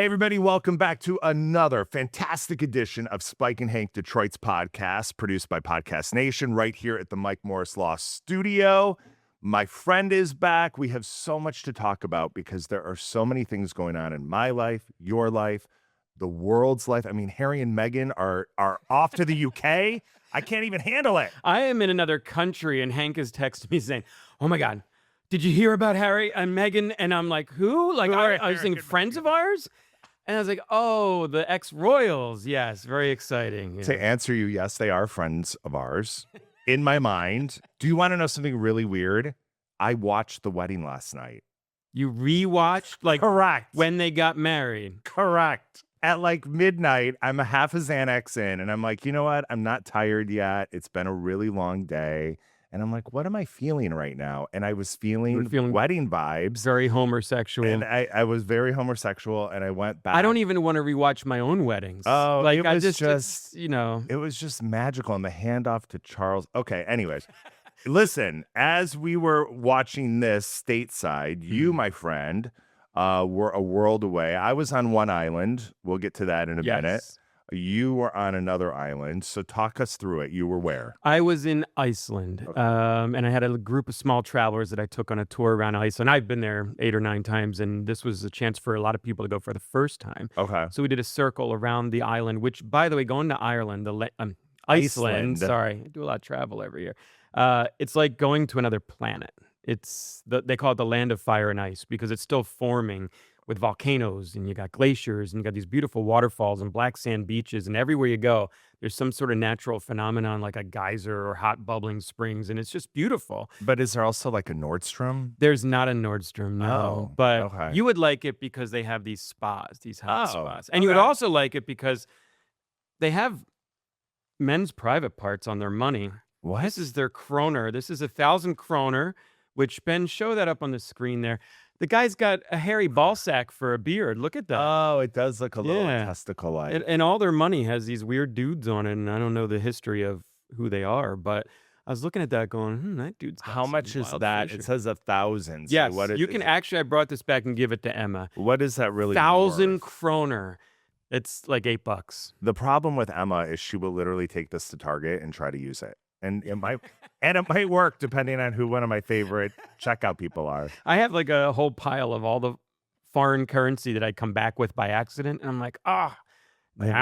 Hey, everybody, welcome back to another fantastic edition of Spike and Hank Detroit's podcast, produced by Podcast Nation, right here at the Mike Morris Law Studio. My friend is back. We have so much to talk about because there are so many things going on in my life, your life, the world's life. I mean, Harry and Meghan are off to the UK. I can't even handle it. I am in another country, and Hank has texted me saying, "Oh my God, did you hear about Harry and Meghan?" And I'm like, "Who?" Like, I was thinking friends of ours. And I was like, "Oh, the ex-royals." Yes, very exciting. To answer you, yes, they are friends of ours. In my mind, do you want to know something really weird? I watched the wedding last night. You rewatched, like, Correct. when they got married. Correct. At like midnight, I'm a half a Xanax in, and I'm like, you know what? I'm not tired yet. It's been a really long day. And I'm like, what am I feeling right now? And I was feeling wedding vibes. Very homosexual. And I was very homosexual, and I went back. I don't even want to rewatch my own weddings. Oh, like, it I was just, you know. It was just magical. And the handoff to Charles. Okay, anyways. Listen, as we were watching this stateside, you, my friend, were a world away. I was on one island. We'll get to that in a minute. You were on another island. So talk us through it. You were where? I was in Iceland, Okay. and I had a group of small travelers that I took on a tour around Iceland. I've been there 8 or 9 times, and this was a chance for a lot of people to go for the first time. Okay. So we did a circle around the island, which, by the way, going to Ireland, Iceland, sorry, I do a lot of travel every year. It's like going to another planet. They call it the land of fire and ice because it's still forming with volcanoes, and you got glaciers, and you got these beautiful waterfalls and black sand beaches, and everywhere you go, there's some sort of natural phenomenon like a geyser or hot bubbling springs, and it's just beautiful. But is there also like a Nordstrom? There's not a Nordstrom, no. But okay. you would like it because they have these spas, these hot spas. And you would okay. also like it because they have men's private parts on their money. What? This is their kroner. This is 1,000 kroner, which, Ben, show that up on the screen there. The guy's got a hairy ball sack for a beard. Look at that. Oh, it does look a little testicle-like. And all their money has these weird dudes on it, and I don't know the history of who they are, but I was looking at that going, that dude's got How some much is wild that? fisher. It says 1,000. So Yes, what is, you can actually, I brought this back and give it to Emma. What is that really 1,000 worth? kroner. It's like $8. The problem with Emma is she will literally take this to Target and try to use it. And it might work depending on who one of my favorite checkout people are. I have like a whole pile of all the foreign currency that I come back with by accident. And I'm like, now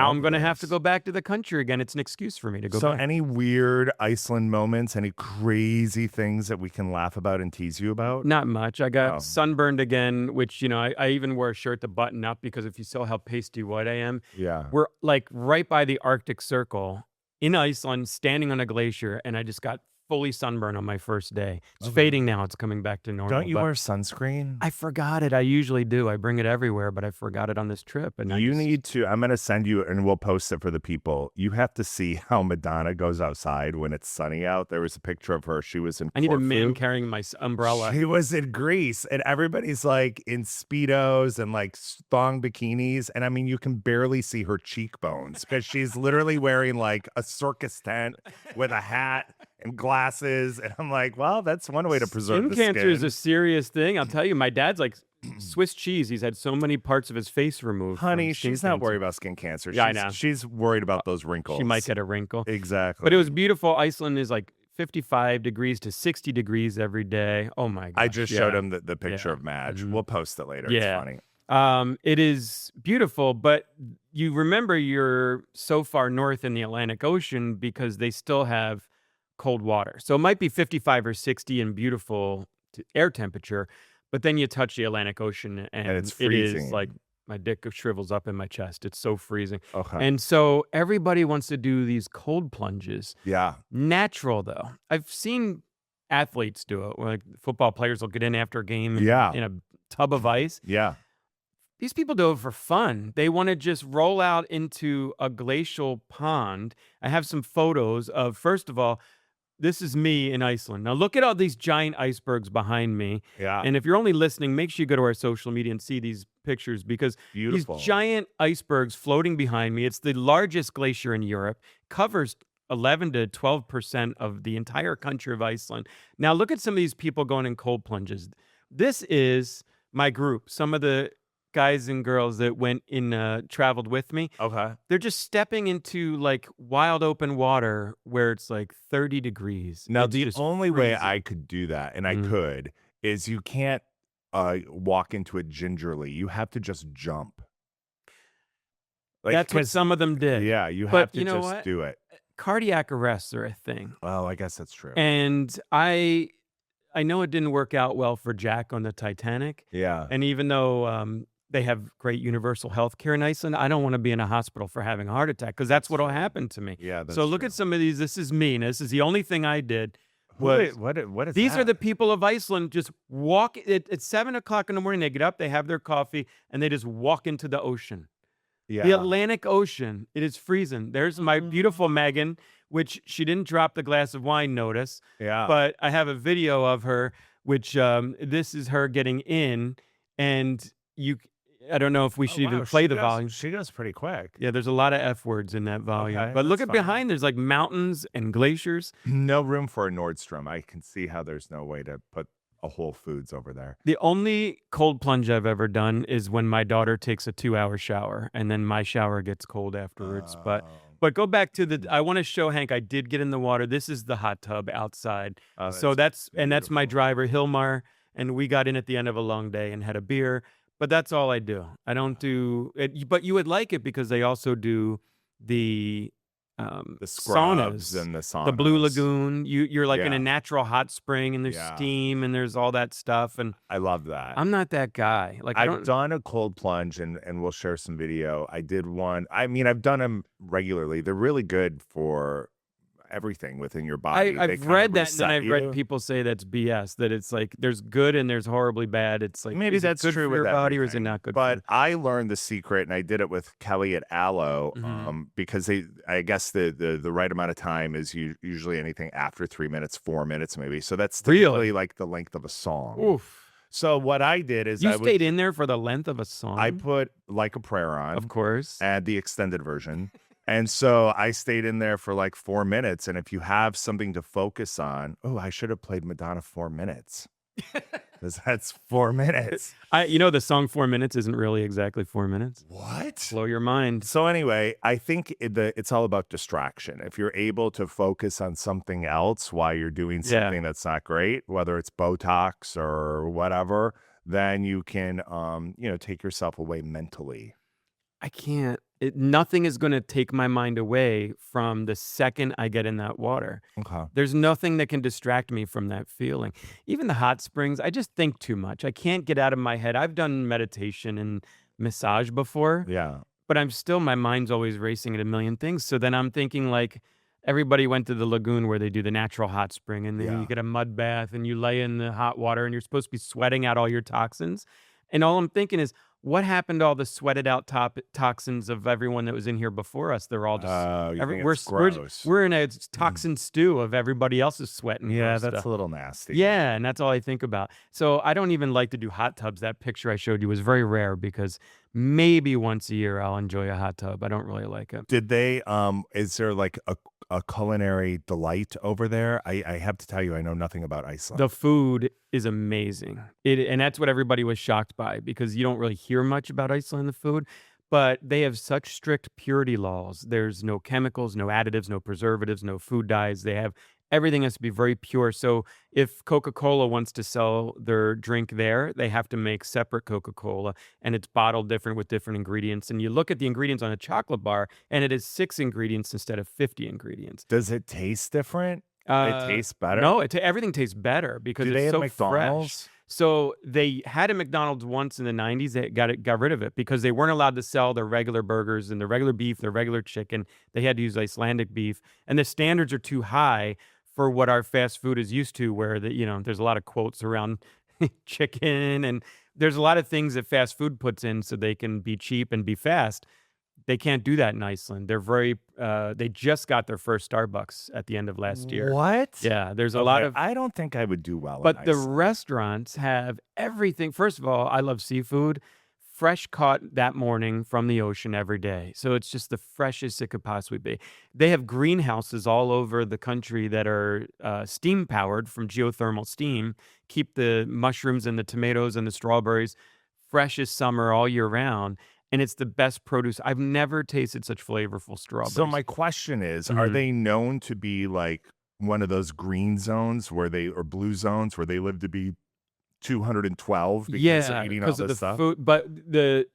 I'm going to have to go back to the country again. It's an excuse for me to go back. So any weird Iceland moments, any crazy things that we can laugh about and tease you about? Not much. I got sunburned again, which, I even wore a shirt to button up because if you saw how pasty white I am, we're like right by the Arctic Circle in Iceland, standing on a glacier, and I just got fully sunburned on my first day. It's fading now. It's coming back to normal. Don't you wear sunscreen? I forgot it. I usually do. I bring it everywhere, but I forgot it on this trip. And you need to. I'm going to send you, and we'll post it for the people. You have to see how Madonna goes outside when it's sunny out. There was a picture of her. She was in I need Corfu. a man carrying my umbrella. She was in Greece, and everybody's like in Speedos and like thong bikinis. And I mean, you can barely see her cheekbones because she's literally wearing like a circus tent with a hat and glasses. And I'm like, well, that's one way to preserve the Skin cancer skin. is a serious thing. I'll tell you, my dad's like Swiss cheese. He's had so many parts of his face removed. Honey, she's not worried about skin cancer. Yeah, I know. She's worried about those wrinkles. She might get a wrinkle. Exactly. But it was beautiful. Iceland is like 55 degrees to 60 degrees every day. Oh my gosh. I just showed him the picture of Madge. We'll post it later. It's funny. It is beautiful, but you remember you're so far north in the Atlantic Ocean because they still have cold water. So it might be 55 or 60 and beautiful air temperature, but then you touch the Atlantic Ocean and it's freezing. It is like my dick shrivels up in my chest. It's so freezing. Okay. And so everybody wants to do these cold plunges. Yeah. Natural, though. I've seen athletes do it. Like football players will get in after a game in a tub of ice. Yeah. These people do it for fun. They want to just roll out into a glacial pond. I have some photos of, first of all, this is me in Iceland. Now look at all these giant icebergs behind me. Yeah. And if you're only listening, make sure you go to our social media and see these pictures because these giant icebergs floating behind me. It's the largest glacier in Europe, covers 11 to 12% of the entire country of Iceland. Now look at some of these people going in cold plunges. This is my group. Some of the guys and girls that went in traveled with me. Okay. They're just stepping into like wild open water where it's like 30 degrees. Now, It's the just only way freezing. I could do that, and I Mm. could, is you can't walk into it gingerly. You have to just jump. Like, That's what because some of them did. yeah, you But have to you know just what? do it. Cardiac arrests are a thing. Well, I guess that's true. And I know it didn't work out well for Jack on the Titanic. Yeah. And even though they have great universal health care in Iceland, I don't want to be in a hospital for having a heart attack because that's what'll true. happen to me. Yeah, that's So look true. at some of these. This is me. And this is the only thing I did. Wait, Was what is these are the that? people of Iceland just walk at 7 o'clock in the morning. They get up, they have their coffee, and they just walk into the ocean. The Yeah. Atlantic Ocean. It is freezing. There's my beautiful Megan, which she didn't drop the glass of wine, notice. Yeah. But I have a video of her, which this is her getting in, and I don't know if we Oh, should even wow, play the volume. She goes pretty quick. Yeah, there's a lot of F words in that volume. Okay, But look that's at fine. behind, there's like mountains and glaciers. No room for a Nordstrom. I can see how there's no way to put a Whole Foods over there. The only cold plunge I've ever done is when my daughter takes a 2-hour shower, and then my shower gets cold afterwards. Oh. But go back to I want to show Hank I did get in the water. This is the hot tub outside. Oh, So that's my beautiful. driver Hilmar, and we got in at the end of a long day and had a beer. But that's all I do. I don't do it. But you would like it because they also do the The scrubs saunas. and the saunas. The Blue Lagoon. You're like in Yeah. a natural hot spring, and there's Yeah. steam, and there's all that stuff. And I love that. I'm not that guy. Like I I've don't. done a cold plunge and we'll share some video. I did one. I mean, I've done them regularly. They're really good for everything within your body. They I've kind of read that, and then reset I've read you. people say that's BS. That it's like there's good and there's horribly bad. It's like Maybe is it that's good true for with your body, or is it everything. not good? But for I learned the secret, and I did it with Kelly at Aloe, Mhm. because I guess the right amount of time is usually anything after 3 minutes, 4 minutes maybe. So that's Really? typically like the length of a song. Oof. So what I did is You stayed in there for the length of a song. I put Like a Prayer on. of course. Add the extended version. And so I stayed in there for like 4 minutes. And if you have something to focus on, I should have played Madonna 4 minutes. Because that's 4 minutes. The song 4 minutes isn't really exactly 4 minutes. What? Blow your mind. So anyway, I think it's all about distraction. If you're able to focus on something else while you're doing Yeah. something that's not great, whether it's Botox or whatever, then you can, take yourself away mentally. I can't. Nothing is going to take my mind away from the second I get in that water. Okay. There's nothing that can distract me from that feeling. Even the hot springs, I just think too much. I can't get out of my head. I've done meditation and massage before, Yeah. but my mind's always racing at a million things. So then I'm thinking like everybody went to the lagoon where they do the natural hot spring, and then Yeah. you get a mud bath and you lay in the hot water, and you're supposed to be sweating out all your toxins. And all I'm thinking is, what happened to all the sweated out toxins of everyone that was in here before us? They're all just You think we're, it's we're gross. we're in a toxin stew of everybody else's sweat and Yeah, gross that's stuff. a little nasty. Yeah, and that's all I think about. So I don't even like to do hot tubs. That picture I showed you was very rare because maybe once a year I'll enjoy a hot tub. I don't really like it. Did they is there like a culinary delight over there? I have to tell you, I know nothing about Iceland. The food is amazing. And that's what everybody was shocked by, because you don't really hear much about Iceland, the food, but they have such strict purity laws. There's no chemicals, no additives, no preservatives, no food dyes. Everything has to be very pure. So if Coca-Cola wants to sell their drink there, they have to make separate Coca-Cola, and it's bottled different with different ingredients. And you look at the ingredients on a chocolate bar, and it is 6 ingredients instead of 50 ingredients. Does it taste different? It tastes better? No, everything tastes better because Do it's they have so McDonald's? fresh. So they had a McDonald's once in the 90s. They got rid of it because they weren't allowed to sell their regular burgers and their regular beef, their regular chicken. They had to use Icelandic beef, and the standards are too high for what our fast food is used to, where there's a lot of quotes around chicken, and there's a lot of things that fast food puts in so they can be cheap and be fast. They can't do that in Iceland. They just got their first Starbucks at the end of last year. What? Yeah, there's a lot Okay, of, I don't think I would do well but in the Iceland. restaurants have everything. First of all, I love seafood, fresh caught that morning from the ocean every day. So it's just the freshest it could possibly be. They have greenhouses all over the country that are steam powered from geothermal steam, keep the mushrooms and the tomatoes and the strawberries freshest summer all year round, and it's the best produce. I've never tasted such flavorful strawberries. So my question is, are Mhm. they known to be like one of those green zones where they or blue zones where they live to be 212 because they're Yeah, eating all because of this the stuff? food, but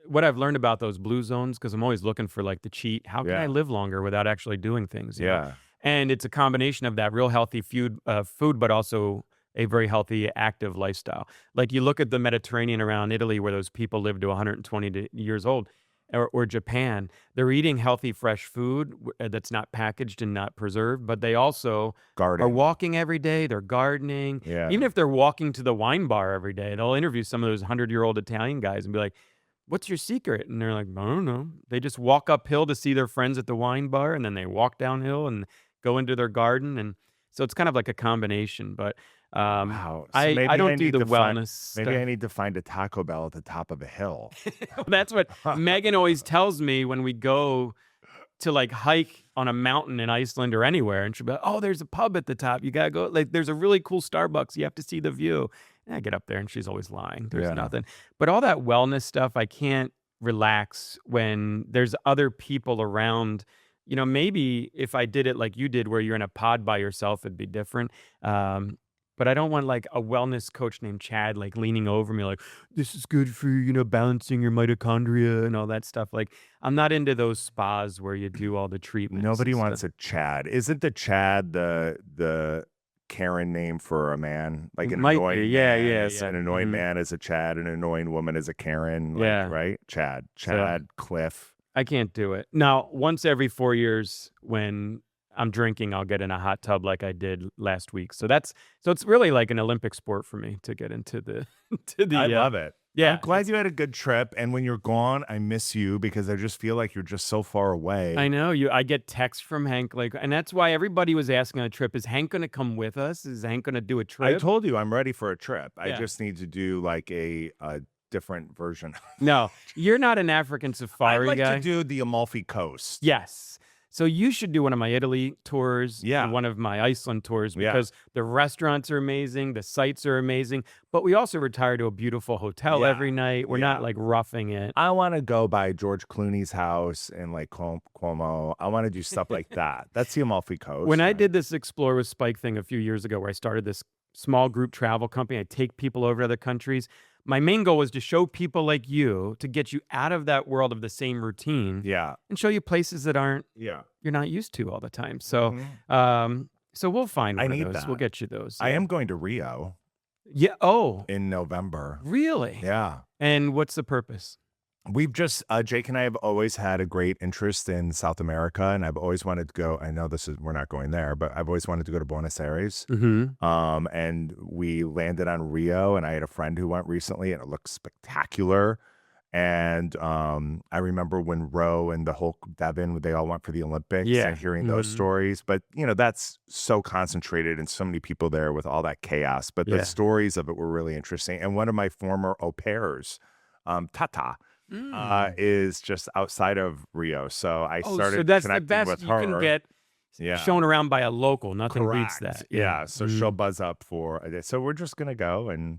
what I've learned about those blue zones, because 'cause I'm always looking for, like, the cheat, how can I Yeah. live longer without actually doing things, you know? Yeah. And it's a combination of that real healthy food, but also a very healthy, active lifestyle. Like, you look at the Mediterranean around Italy where those people live to 120 years old, or Japan, they're eating healthy, fresh food that's not packaged and not preserved, but they also are Garden. walking every day, they're gardening. Yeah. Even if they're walking to the wine bar every day, they'll interview some of those 100-year-old Italian guys and be like, "What's your secret?" And they're like, "I don't know." They just walk uphill to see their friends at the wine bar, and then they walk downhill and go into their garden, and so it's kind of like a combination, but, Wow. So I maybe I don't do need the to find wellness maybe stuff. I need to find a Taco Bell at the top of a hill. That's what Megan always tells me when we go to, like, hike on a mountain in Iceland or anywhere, and she'll be like, "Oh, there's a pub at the top. You gotta go. Like, there's a really cool Starbucks. You have to see the view." And I get up there, and she's always lying. There's Yeah. nothing. But all that wellness stuff, I can't relax when there's other people around. You know, maybe if I did it like you did, where you're in a pod by yourself, it'd be different. But I don't want like a wellness coach named Chad like leaning over me like, "This is good for, balancing your mitochondria and all that stuff." Like, I'm not into those spas where you do all the treatments Nobody and wants stuff. a Chad. Isn't the Chad the Karen name for a man? Like It an might be. annoying Yeah, man yeah, is yeah. an annoying man is a Chad, an annoying woman is a Karen, like, Yeah. right? Chad, So Cliff. I can't do it. Now, once every 4 years when I'm drinking, I'll get in a hot tub like I did last week. So it's really like an Olympic sport for me to get into the to I the love it. I'm yeah, glad you had a good trip, and when you're gone, I miss you because I just feel like you're just so far away. I know I get texts from Hank like, and that's why everybody was asking on a trip, is Hank going to come with us? Is Hank going to do a I trip? told you I'm ready for a trip. I Yeah. just need to do like a different version. No, you're not an African I'd safari like guy. to do the Amalfi Coast. Yes. So you should do one of my Italy tours Yeah. and one of my Iceland tours Yeah. because the restaurants are amazing, the sights are amazing, but we also retire to a beautiful hotel Yeah. every night. We're Yeah. not like roughing it. I want to go by George Clooney's house in like Cuomo. I want to do stuff like that. That's the Amalfi Coast. When I right? did this Explore with Spike thing a few years ago, where I started this small group travel company, I take people over to other countries. My main goal was to show people like you to get you out of that world of the same routine Yeah. and show you places that Yeah. you're not used to all the time. So, Mhm. so we'll find I one of need those. that. We'll get you those. I Yeah. am going to Rio Yeah. Oh, in November. really? Yeah. And what's the purpose? We've just, Jake and I have always had a great interest in South America, and I've always wanted to go. I know we're not going there, but I've always wanted to go to Buenos Aires. Mm-hmm. And we landed on Rio, and I had a friend who went recently, and it looked spectacular. And I remember when Roe and the Hulk Devin, they all went for the Olympics, Yeah. and hearing those Mhm. stories. But that's so concentrated and so many people there with all that chaos. But Yeah. the stories of it were really interesting. And one of my former au pairs, Tata, is just outside of Rio. So I Oh, started so that's the connecting best with you her. can get Yeah. shown around by a local. Nothing beats Correct. that. Yeah. So Mhm. she'll buzz up for a day. So we're just gonna go, and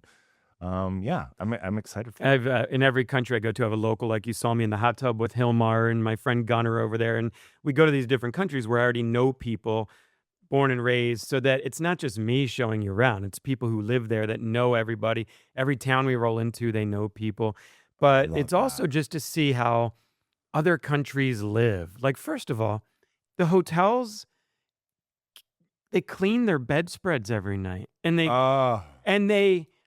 yeah, I'm excited for it. I've in every country I go to, I have a local. Like you saw me in the hot tub with Hilmar and my friend Gunnar over there, and we go to these different countries where I already know people, born and raised, so that it's not just me showing you around. It's people who live there that know everybody. Every town we roll into, they know people. But Love it's also that. just to see how other countries live. Like, first of all, the hotels, they clean their bedspreads every night, and Oh,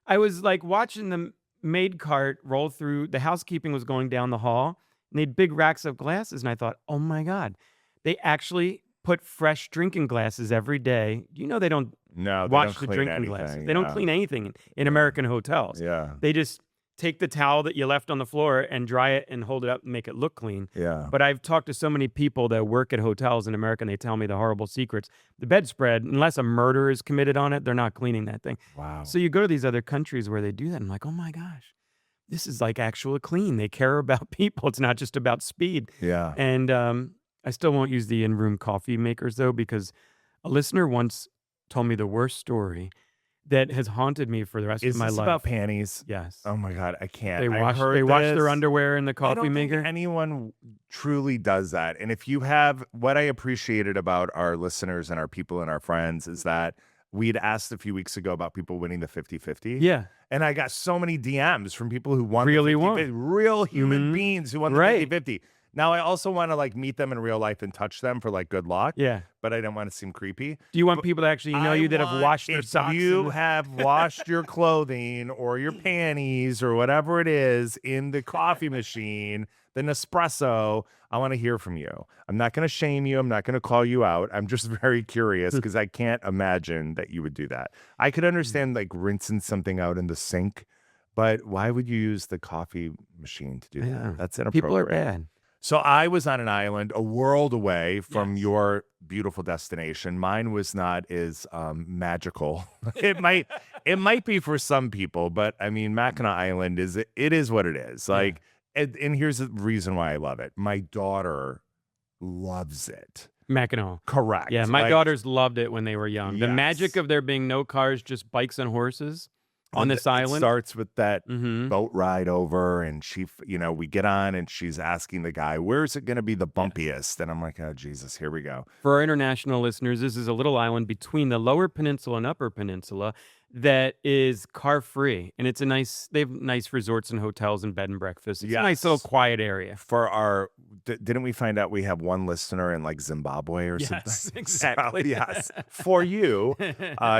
I was like watching the maid cart roll through. The housekeeping was going down the hall, and they had big racks of glasses. And I thought, oh my God, they actually put fresh drinking glasses every day. You know, they don't no, they wash don't the clean drinking anything. glasses. They don't Yeah. clean anything in American hotels. Yeah. They just take the towel that you left on the floor and dry it and hold it up and make it look clean. Yeah. But I've talked to so many people that work at hotels in America, and they tell me the horrible secrets. The bedspread, unless a murder is committed on it, they're not cleaning that thing. Wow. So you go to these other countries where they do that. I'm like, oh my gosh, this is like actual clean. They care about people. It's not just about speed. Yeah. And I still won't use the in-room coffee makers though, because a listener once told me the worst story. that has haunted me for the rest Is of my this life. about panties? Yes. Oh my God, I can't. They I wash heard their this. underwear in the I coffee don't think maker. anyone truly does that. And if you have, what I appreciated about our listeners and our people and our friends is that we'd asked a few weeks ago about people winning the 50-50. Yeah. And I got so many DMs from people who won Really the 50-50, won. real human Mhm. beings who won the Right. 50-50. Now, I also want to like meet them in real life and touch them for like good luck. Yeah. But I don't want to seem creepy. Do you want people to actually know you that have washed their socks? If you have washed your clothing or your panties or whatever it is in the coffee machine, the Nespresso, I want to hear from you. I'm not going to shame you. I'm not going to call you out. I'm just very curious because I can't imagine that you would do that. I could understand like rinsing something out in the sink, but why would you use the coffee machine to do that? Yeah. That's inappropriate. People are bad. So I was on an island a world away from Yes. your beautiful destination. Mine was not as magical. It might be for some people, but I mean, Mackinac Island is what it is. Like, and here's the reason why I love it. My daughter loves it. Mackinac. Correct. Yeah, my Like, daughters loved it when they were young. The magic Yes. of there being no cars, just bikes and horses on this It island. starts with that Mhm. boat ride over, and we get on, and she's asking the guy, "Where's it going to be the bumpiest?" And I'm like, "Oh Jesus, here we go." For our international listeners, this is a little island between the Lower Peninsula and Upper Peninsula that is car free, and it's they have nice resorts and hotels and bed and breakfast. It's a nice little Yes. quiet area. For our, didn't we find out we have one listener in like Zimbabwe or something? Yes, exactly. So, yes. For you,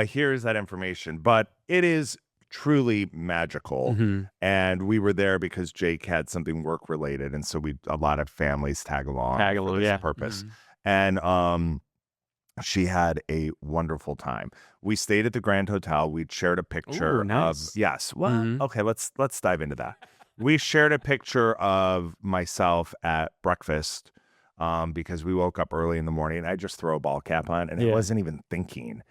here's that information. But it is truly magical. Mhm. And we were there because Jake had something work related. And so a lot of families tag along Tag for along, this yeah. purpose. Mhm. And she had a wonderful time. We stayed at the Grand Hotel. We shared a picture Ooh, nice. of, yes. Well, Mhm. okay, let's dive into that. We shared a picture of myself at breakfast because we woke up early in the morning. I just throw a ball cap on and I Yeah. wasn't even thinking.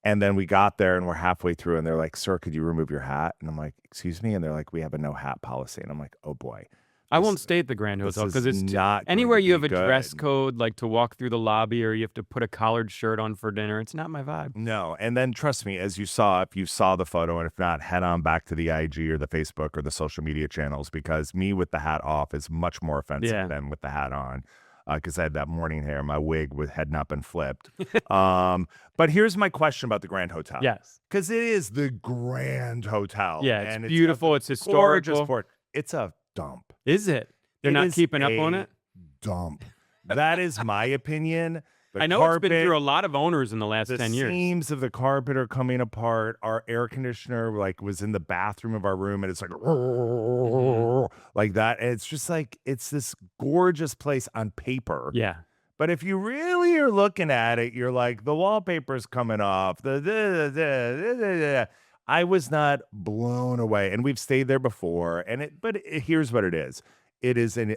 And then we got there and we're halfway through and they're like, "Sir, could you remove your hat?" And I'm like, "Excuse me?" And they're like, "We have a no hat policy." And I'm like, "Oh boy. I This- won't stay at the Grand this Hotel because is it's not going anywhere to you have be a dress good." code, like to walk through the lobby, or you have to put a collared shirt on for dinner. It's not my vibe. No. And then trust me, as you saw, if you saw the photo, and if not, head on back to the IG or the Facebook or the social media channels because me with the hat off is much more offensive Yeah. than with the hat on. Because I had that morning hair, my wig had not been flipped. But here's my question about the Grand Hotel. Yes. Because it is the Grand Hotel. Yeah, it's and beautiful. It's gorgeous historical. port. It's a dump. Is it? They're It not is keeping up on a it? Dump. That is my opinion. The I know carpet, it's been through a lot of owners in the last the 10 years. seams of the carpet are coming apart. Our air conditioner was in the bathroom of our room, and it's like like that. And it's just like it's this gorgeous place on paper. Yeah. But if you really are looking at it, you're like the wallpaper's coming off. I was not blown away, and we've stayed there before. Here's what it is. It is an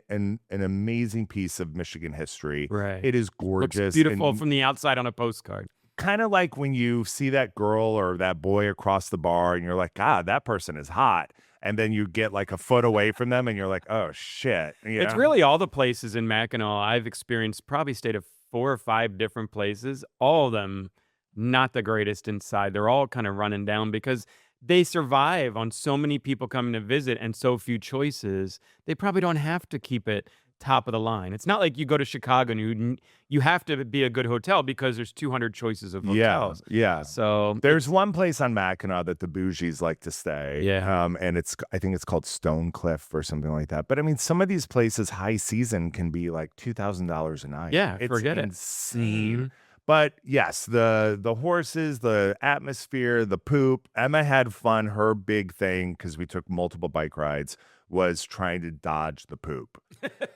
amazing piece of Michigan history. Right. It is Looks gorgeous. beautiful and from the outside on a postcard. kind of like when you see that girl or that boy across the bar and you're like, God, that person is hot. And then you get like a foot away from them and you're like, oh shit. It's really all the places in Mackinac I've experienced, probably stayed at 4 or 5 different places, all of them not the greatest inside. They're all kind of running down because they survive on so many people coming to visit and so few choices. They probably don't have to keep it top of the line. It's not like you go to Chicago and you have to be a good hotel because there's 200 choices of hotels. Yeah. So There's one place on Mackinac that the bougies like to stay. Yeah. And I think it's called Stone Cliff or something like that. But I mean, some of these places, high season, can be like $2,000 a night. Yeah, it's forget it. insane. Mhm. But yes, the horses, the atmosphere, the poop. Emma had fun. Her big thing, because we took multiple bike rides, was trying to dodge the poop.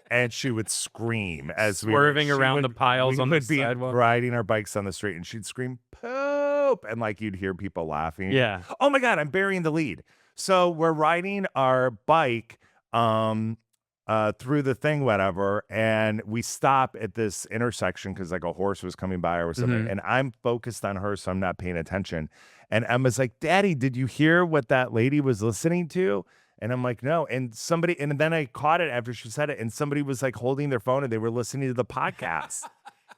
And she would scream as Swerving around the piles on the would be sidewalk. riding our bikes on the street, and she'd scream poop, and like you'd hear people laughing. Yeah. Oh my God, I'm burying the lead. So we're riding our bike through the thing, whatever, and we stop at this intersection because like a horse was coming by or something, Mhm. and I'm focused on her, so I'm not paying attention. And Emma's like, "Daddy, did you hear what that lady was listening to?" And I'm like, "No." And then I caught it after she said it, and somebody was like holding their phone and they were listening to the podcast.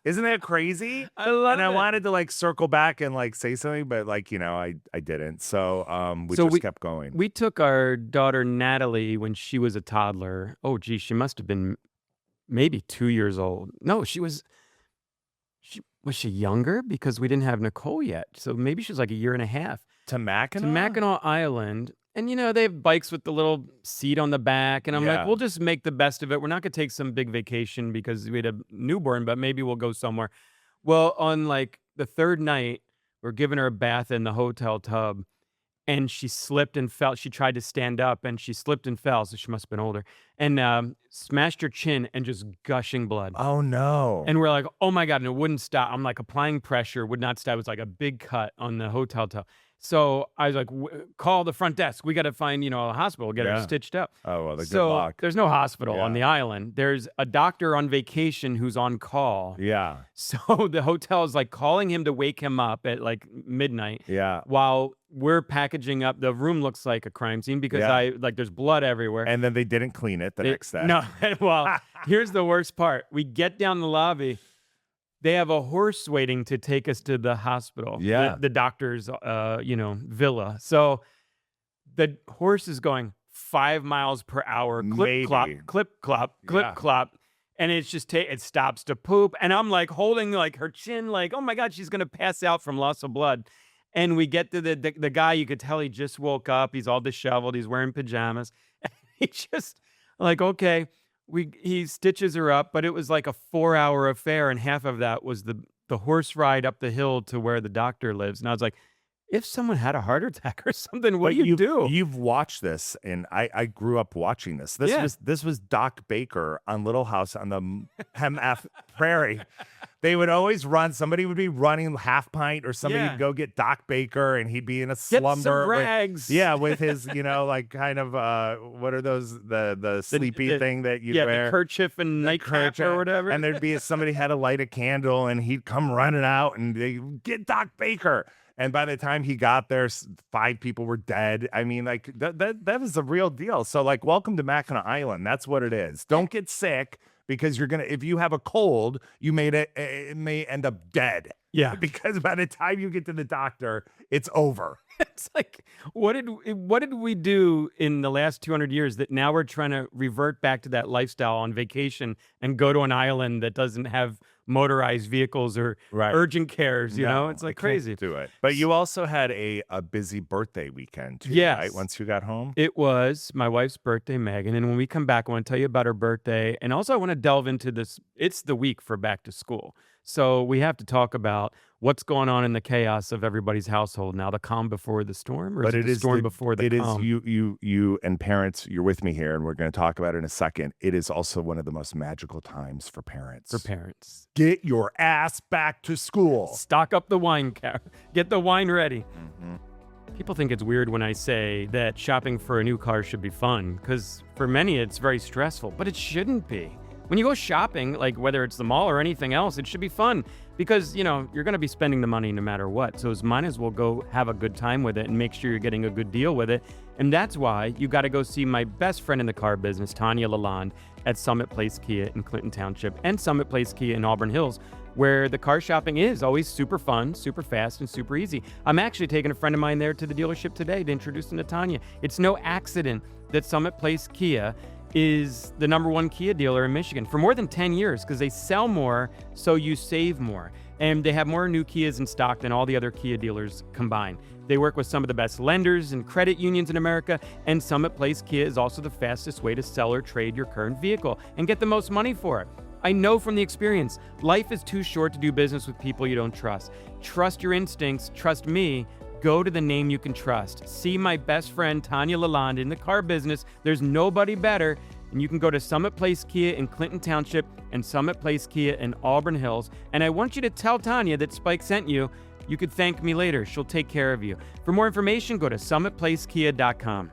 Isn't that crazy? I love And I it. wanted to like circle back and like say something, but like, I didn't. So we So just kept going. We took our daughter Natalie when she was a toddler. Oh, gee, she must have been maybe 2 years old. No, was she younger? Because we didn't have Nicole yet. So maybe she was like a year and a half. To Mackinac? To Mackinac Island. And, they have bikes with the little seat on the back. And I'm like, Yeah. we'll just make the best of it. We're not going to take some big vacation because we had a newborn, but maybe we'll go somewhere. Well, on like the third night, we're giving her a bath in the hotel tub. And she slipped and fell. She tried to stand up and she slipped and fell. So she must have been older. And smashed her chin and just gushing blood. Oh, no. And we're like, oh my God. And it wouldn't stop. I'm like applying pressure, would not stop. It was like a big cut on the hotel tub. So I was like, call the front desk. We got to find, a hospital, get her stitched up. Oh, well, good So luck. there's no hospital on the island. There's a doctor on vacation who's on call. Yeah. So the hotel is like calling him to wake him up at like midnight. Yeah. While we're packaging up. The room looks like a crime scene because there's blood everywhere. And then they didn't clean it the next day. No, well, here's the worst part. We get down the lobby. They have a horse waiting to take us to the hospital. Yeah. The doctor's, villa. So the horse is going 5 miles per hour. Clip, clop, clip, clop, clip, clop. And it's just, it stops to poop. And I'm like holding like her chin, like, oh my God, she's going to pass out from loss of blood. And we get to the guy, you could tell he just woke up. He's all disheveled. He's wearing pajamas. He just like, okay. He stitches her up, but it was like a 4-hour affair, and half of that was the horse ride up the hill to where the doctor lives. And I was like, if someone had a heart attack or something, what do you do? You've watched this, and I grew up watching this. This was Doc Baker on Little House on the MF Prairie. They would always run. Somebody would be running half pint, or somebody would go get Doc Baker, and he'd be in a slumber. Get some rags. With his, like kind of what are those the sleepy thing that you wear? The kerchief and nightcap or whatever. And there'd be somebody had to light a candle, and he'd come running out, and they get Doc Baker. And by the time he got there, 5 people were dead. I mean, like that was the real deal. So, like, welcome to Mackinac Island. That's what it is. Don't get sick. Because if you have a cold, it may end up dead. Yeah. Because by the time you get to the doctor, it's over. It's like, what did we do in the last 200 years that now we're trying to revert back to that lifestyle on vacation and go to an island that doesn't have motorized vehicles or urgent cares, it's like crazy. Do it. But you also had a busy birthday weekend too, right? Once you got home? It was my wife's birthday, Megan. And when we come back, I want to tell you about her birthday. And also I want to delve into this. It's the week for back to school. So we have to talk about what's going on in the chaos of everybody's household now, the calm before the storm, or the storm before the calm? It is you and parents, you're with me here, and we're going to talk about it in a second. It is also one of the most magical times for parents. Get your ass back to school. Stock up the wine get the wine ready. Mm-hmm. People think it's weird when I say that shopping for a new car should be fun, because for many it's very stressful, but it shouldn't be. When you go shopping, like whether it's the mall or anything else, it should be fun because, you're going to be spending the money no matter what. So might as well go have a good time with it and make sure you're getting a good deal with it. And that's why you got to go see my best friend in the car business, Tanya Lalonde, at Summit Place Kia in Clinton Township and Summit Place Kia in Auburn Hills, where the car shopping is always super fun, super fast, and super easy. I'm actually taking a friend of mine there to the dealership today to introduce him to Tanya. It's no accident that Summit Place Kia is the #1 Kia dealer in Michigan for more than 10 years because they sell more, so you save more. And they have more new Kias in stock than all the other Kia dealers combined. They work with some of the best lenders and credit unions in America, and Summit Place Kia is also the fastest way to sell or trade your current vehicle and get the most money for it. I know from the experience, life is too short to do business with people you don't trust. Trust your instincts, trust me. Go to the name you can trust. See my best friend, Tanya Lalonde, in the car business. There's nobody better. And you can go to Summit Place Kia in Clinton Township and Summit Place Kia in Auburn Hills. And I want you to tell Tanya that Spike sent you. You could thank me later. She'll take care of you. For more information, go to summitplacekia.com.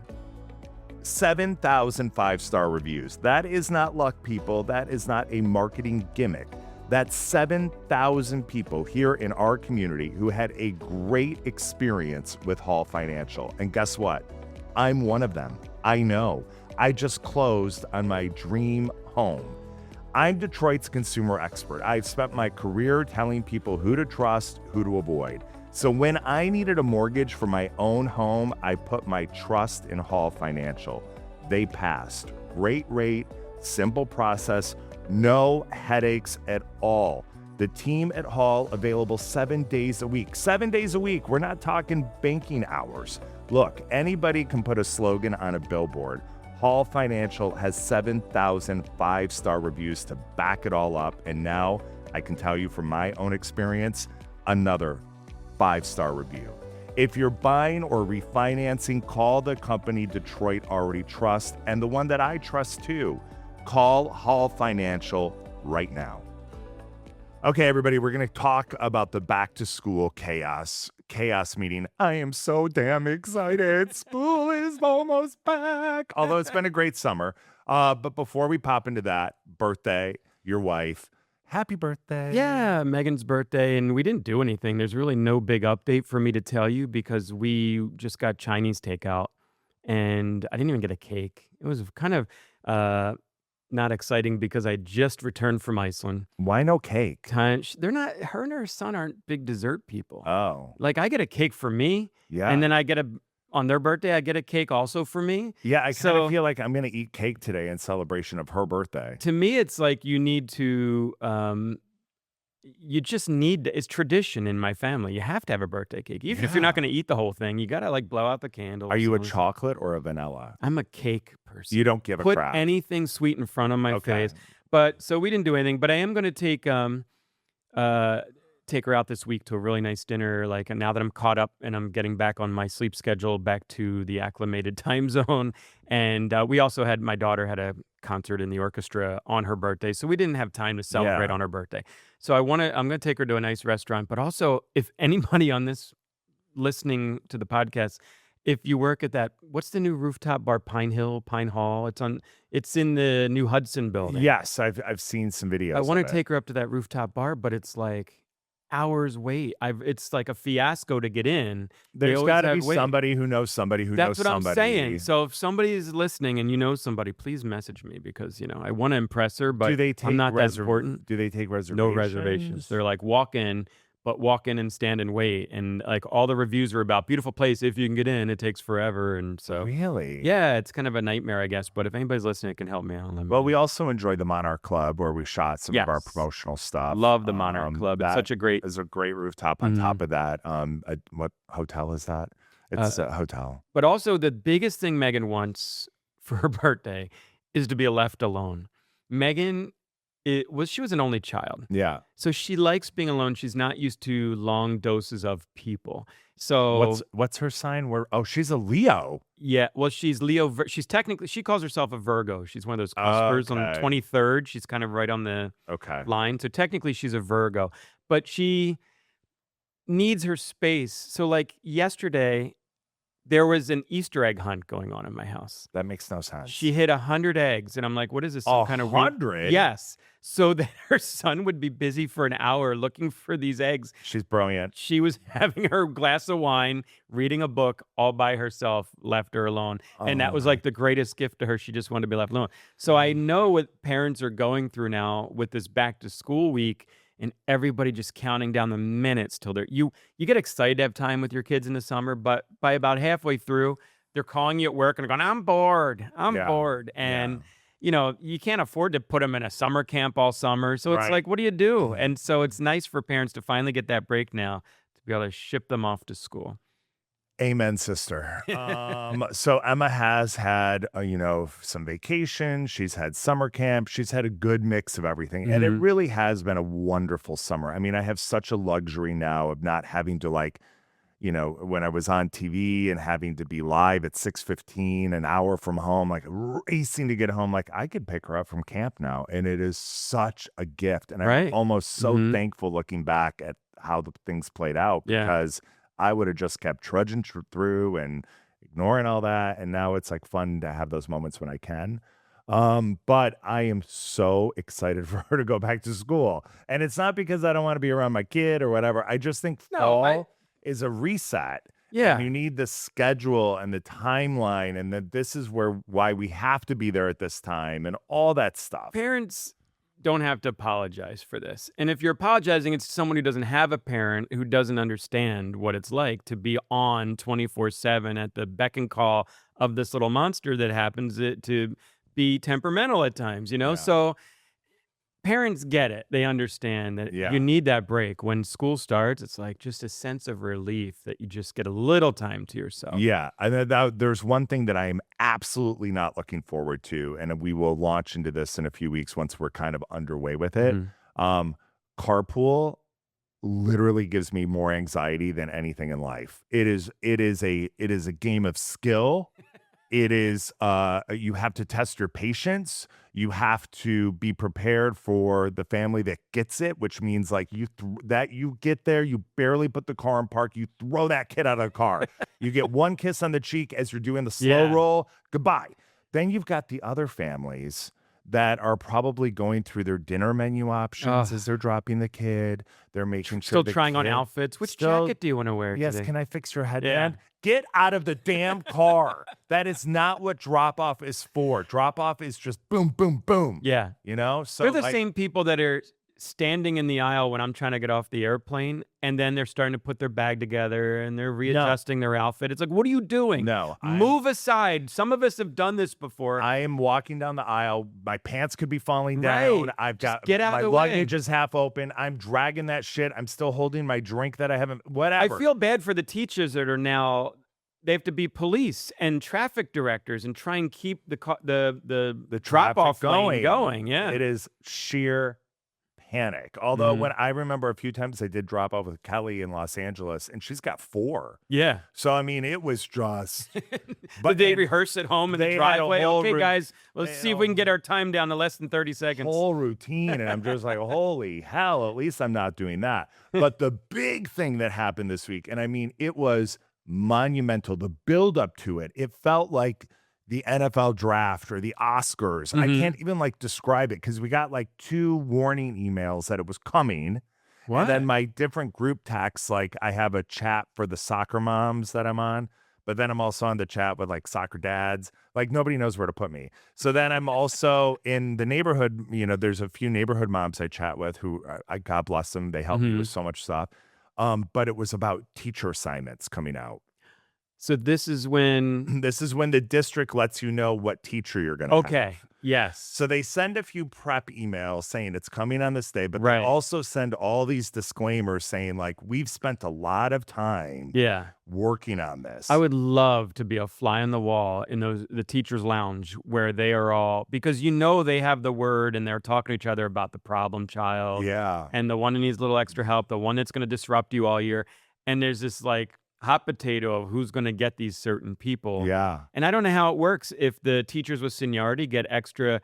7,000 5-star reviews. That is not luck, people. That is not a marketing gimmick. That's 7,000 people here in our community who had a great experience with Hall Financial. And guess what? I'm one of them. I know. I just closed on my dream home. I'm Detroit's consumer expert. I've spent my career telling people who to trust, who to avoid. So when I needed a mortgage for my own home, I put my trust in Hall Financial. They passed. Great rate, simple process, no headaches at all. The team at Hall available 7 days a week. 7 days a week. We're not talking banking hours. Look, anybody can put a slogan on a billboard. Hall Financial has 7,000 five-star reviews to back it all up. And now I can tell you from my own experience, another 5-star review. If you're buying or refinancing, call the company Detroit already trusts and the one that I trust too. Call Hall Financial right now. Okay, everybody, we're going to talk about the back to school chaos meeting. I am so damn excited. School is almost back. Although it's been a great summer. But before we pop into that, birthday, your wife, happy birthday. Yeah, Megan's birthday, and we didn't do anything. There's really no big update for me to tell you because we just got Chinese takeout, and I didn't even get a cake. It was kind of not exciting because I just returned from Iceland. Why no cake? They're not. Her and her son aren't big dessert people. Oh. Like I get a cake for me, Yeah. and then I get on their birthday, I get a cake also for me. Yeah, I kind of feel like I'm going to eat cake today in celebration of her birthday. To me, it's like you need to, you just need, it's tradition in my family. You have to have a birthday cake. Even if you're not going to eat the whole thing, you got to like blow out the candles. Are you a chocolate or a vanilla? I'm a cake person. You don't give a crap. Put anything sweet in front of my face. But so we didn't do anything, but I am going to take her out this week to a really nice dinner. Like, and now that I'm caught up and I'm getting back on my sleep schedule, back to the acclimated time zone. And we also had, my daughter had a concert in the orchestra on her birthday. So we didn't have time to celebrate on her birthday. So I'm going to take her to a nice restaurant. But also, if anybody on this listening to the podcast, if you work at that, what's the new rooftop bar, Pine Hall? It's in the new Hudson building. Yes, I've seen some videos. I want to take her up to that rooftop bar, but it's like hours wait. It's like a fiasco to get in. There's got to be somebody who knows somebody who knows somebody. That's what I'm saying. So if somebody is listening and you know somebody, please message me because, I want to impress her, but I'm not that important. Do they take reservations? No reservations. They're like walk in and stand and wait. And like all the reviews are about beautiful place. If you can get in, it takes forever. And so really, yeah, it's kind of a nightmare, I guess. But if anybody's listening, it can help me out. Well, we also enjoyed the Monarch Club where we shot some of our promotional stuff. Love the Monarch Club. It's such a great. There's a great rooftop on top of that. What hotel is that? It's a hotel. But also the biggest thing Megan wants for her birthday is to be left alone. Megan, she was an only child. Yeah. So she likes being alone. She's not used to long doses of people. So what's her sign? She's a Leo. Yeah. Well, she's Leo. She calls herself a Virgo. She's one of those cuspers on the 23rd. She's kind of right on the line. So technically she's a Virgo, but she needs her space. So like yesterday, there was an Easter egg hunt going on in my house. That makes no sense. She hid 100 eggs, and I'm like, what is this? Some kind of 100? Yes. So that her son would be busy for an hour looking for these eggs. She's brilliant. She was having her glass of wine, reading a book all by herself, left her alone. And that was like the greatest gift to her. She just wanted to be left alone. So I know what parents are going through now with this back to school week. And everybody just counting down the minutes till you get excited to have time with your kids in the summer, but by about halfway through, they're calling you at work and going, I'm bored. And, you can't afford to put them in a summer camp all summer. So it's like, what do you do? And so it's nice for parents to finally get that break now to be able to ship them off to school. Amen, sister. So Emma has had, some vacation. She's had summer camp. She's had a good mix of everything. And it really has been a wonderful summer. I mean, I have such a luxury now of not having to when I was on TV and having to be live at 6:15, an hour from home, like racing to get home. Like I could pick her up from camp now. And it is such a gift. And I'm almost so thankful looking back at how the things played out because I would have just kept trudging through and ignoring all that. And now it's like fun to have those moments when I can. But I am so excited for her to go back to school. And it's not because I don't want to be around my kid or whatever. I just think fall is a reset. Yeah. And you need the schedule and the timeline and that this is why we have to be there at this time and all that stuff. Parents don't have to apologize for this. And if you're apologizing, it's someone who doesn't have a parent, who doesn't understand what it's like to be on 24/7 at the beck and call of this little monster that happens to be temperamental at times, you know? Yeah. So parents get it. They understand that Yeah. you need that break. When school starts, it's like just a sense of relief that you just get a little time to yourself. Yeah, there's one thing that I am absolutely not looking forward to, and we will launch into this in a few weeks once we're kind of underway with it. Um, Carpool literally gives me more anxiety than anything in life. It is a game of skill. It is you have to test your patience. You have to be prepared for the family that gets it, which means like you get there, you barely put the car in park, you throw that kid out of the car. You get one kiss on the cheek as you're doing the slow Yeah. roll. Goodbye. Then you've got the other families that are probably going through their dinner menu options Ugh. as they're dropping the kid. They're making sure Still the trying on kid- outfits. Which Still- jacket do you want to wear Yes, today? can I fix your Yeah. headband? Get out of the damn car. That is not what drop off is for. Drop off is just boom, boom, boom. Yeah. You know? So They're the like, same people that are standing in the aisle when I'm trying to get off the airplane, and then they're starting to put their bag together and they're readjusting their outfit. It's like, what are you doing? No, Move aside. Some of us have done this before. I am walking down the aisle. My pants could be falling down. Right. I've Just got get out my of the way. luggage is half open. I'm dragging that shit. I'm still holding my drink that I haven't. Whatever. I feel bad for the teachers that are now. They have to be police and traffic directors and try and keep the drop traffic off lane going. Yeah. It is sheer panic. Although Mm-hmm. when I remember a few times I did drop off with Kelly in Los Angeles, and she's got 4. Yeah. So I mean, it was just. Did they rehearse at home in they the had a driveway? whole Okay, room- guys, let's they see had if we a can get our time down to less than 30 seconds. whole routine, and I'm just like, holy hell, at least I'm not doing that. But the big thing that happened this week, and I mean, it was monumental, the build up to it. It felt like the NFL draft or the Oscars. I can't even like describe it because we got like 2 warning emails that it was coming. What? And then my different group texts, like I have a chat for the soccer moms that I'm on, but then I'm also on the chat with like soccer dads. Like nobody knows where to put me. So then I'm also in the neighborhood. You know, there's a few neighborhood moms I chat with who, I God bless them. They help me with so much stuff. But it was about teacher assignments coming out. So this is when. This is when the district lets you know what teacher you're going to have. Okay. Yes. So they send a few prep emails saying it's coming on this day, but Right. they also send all these disclaimers saying like, we've spent a lot of time Yeah. working on this. I would love to be a fly on the wall in the teachers' lounge where they are all, because you know they have the word and they're talking to each other about the problem child. Yeah. And the one that needs a little extra help, the one that's going to disrupt you all year. And there's this like hot potato of who's going to get these certain people. Yeah. And I don't know how it works if the teachers with seniority get extra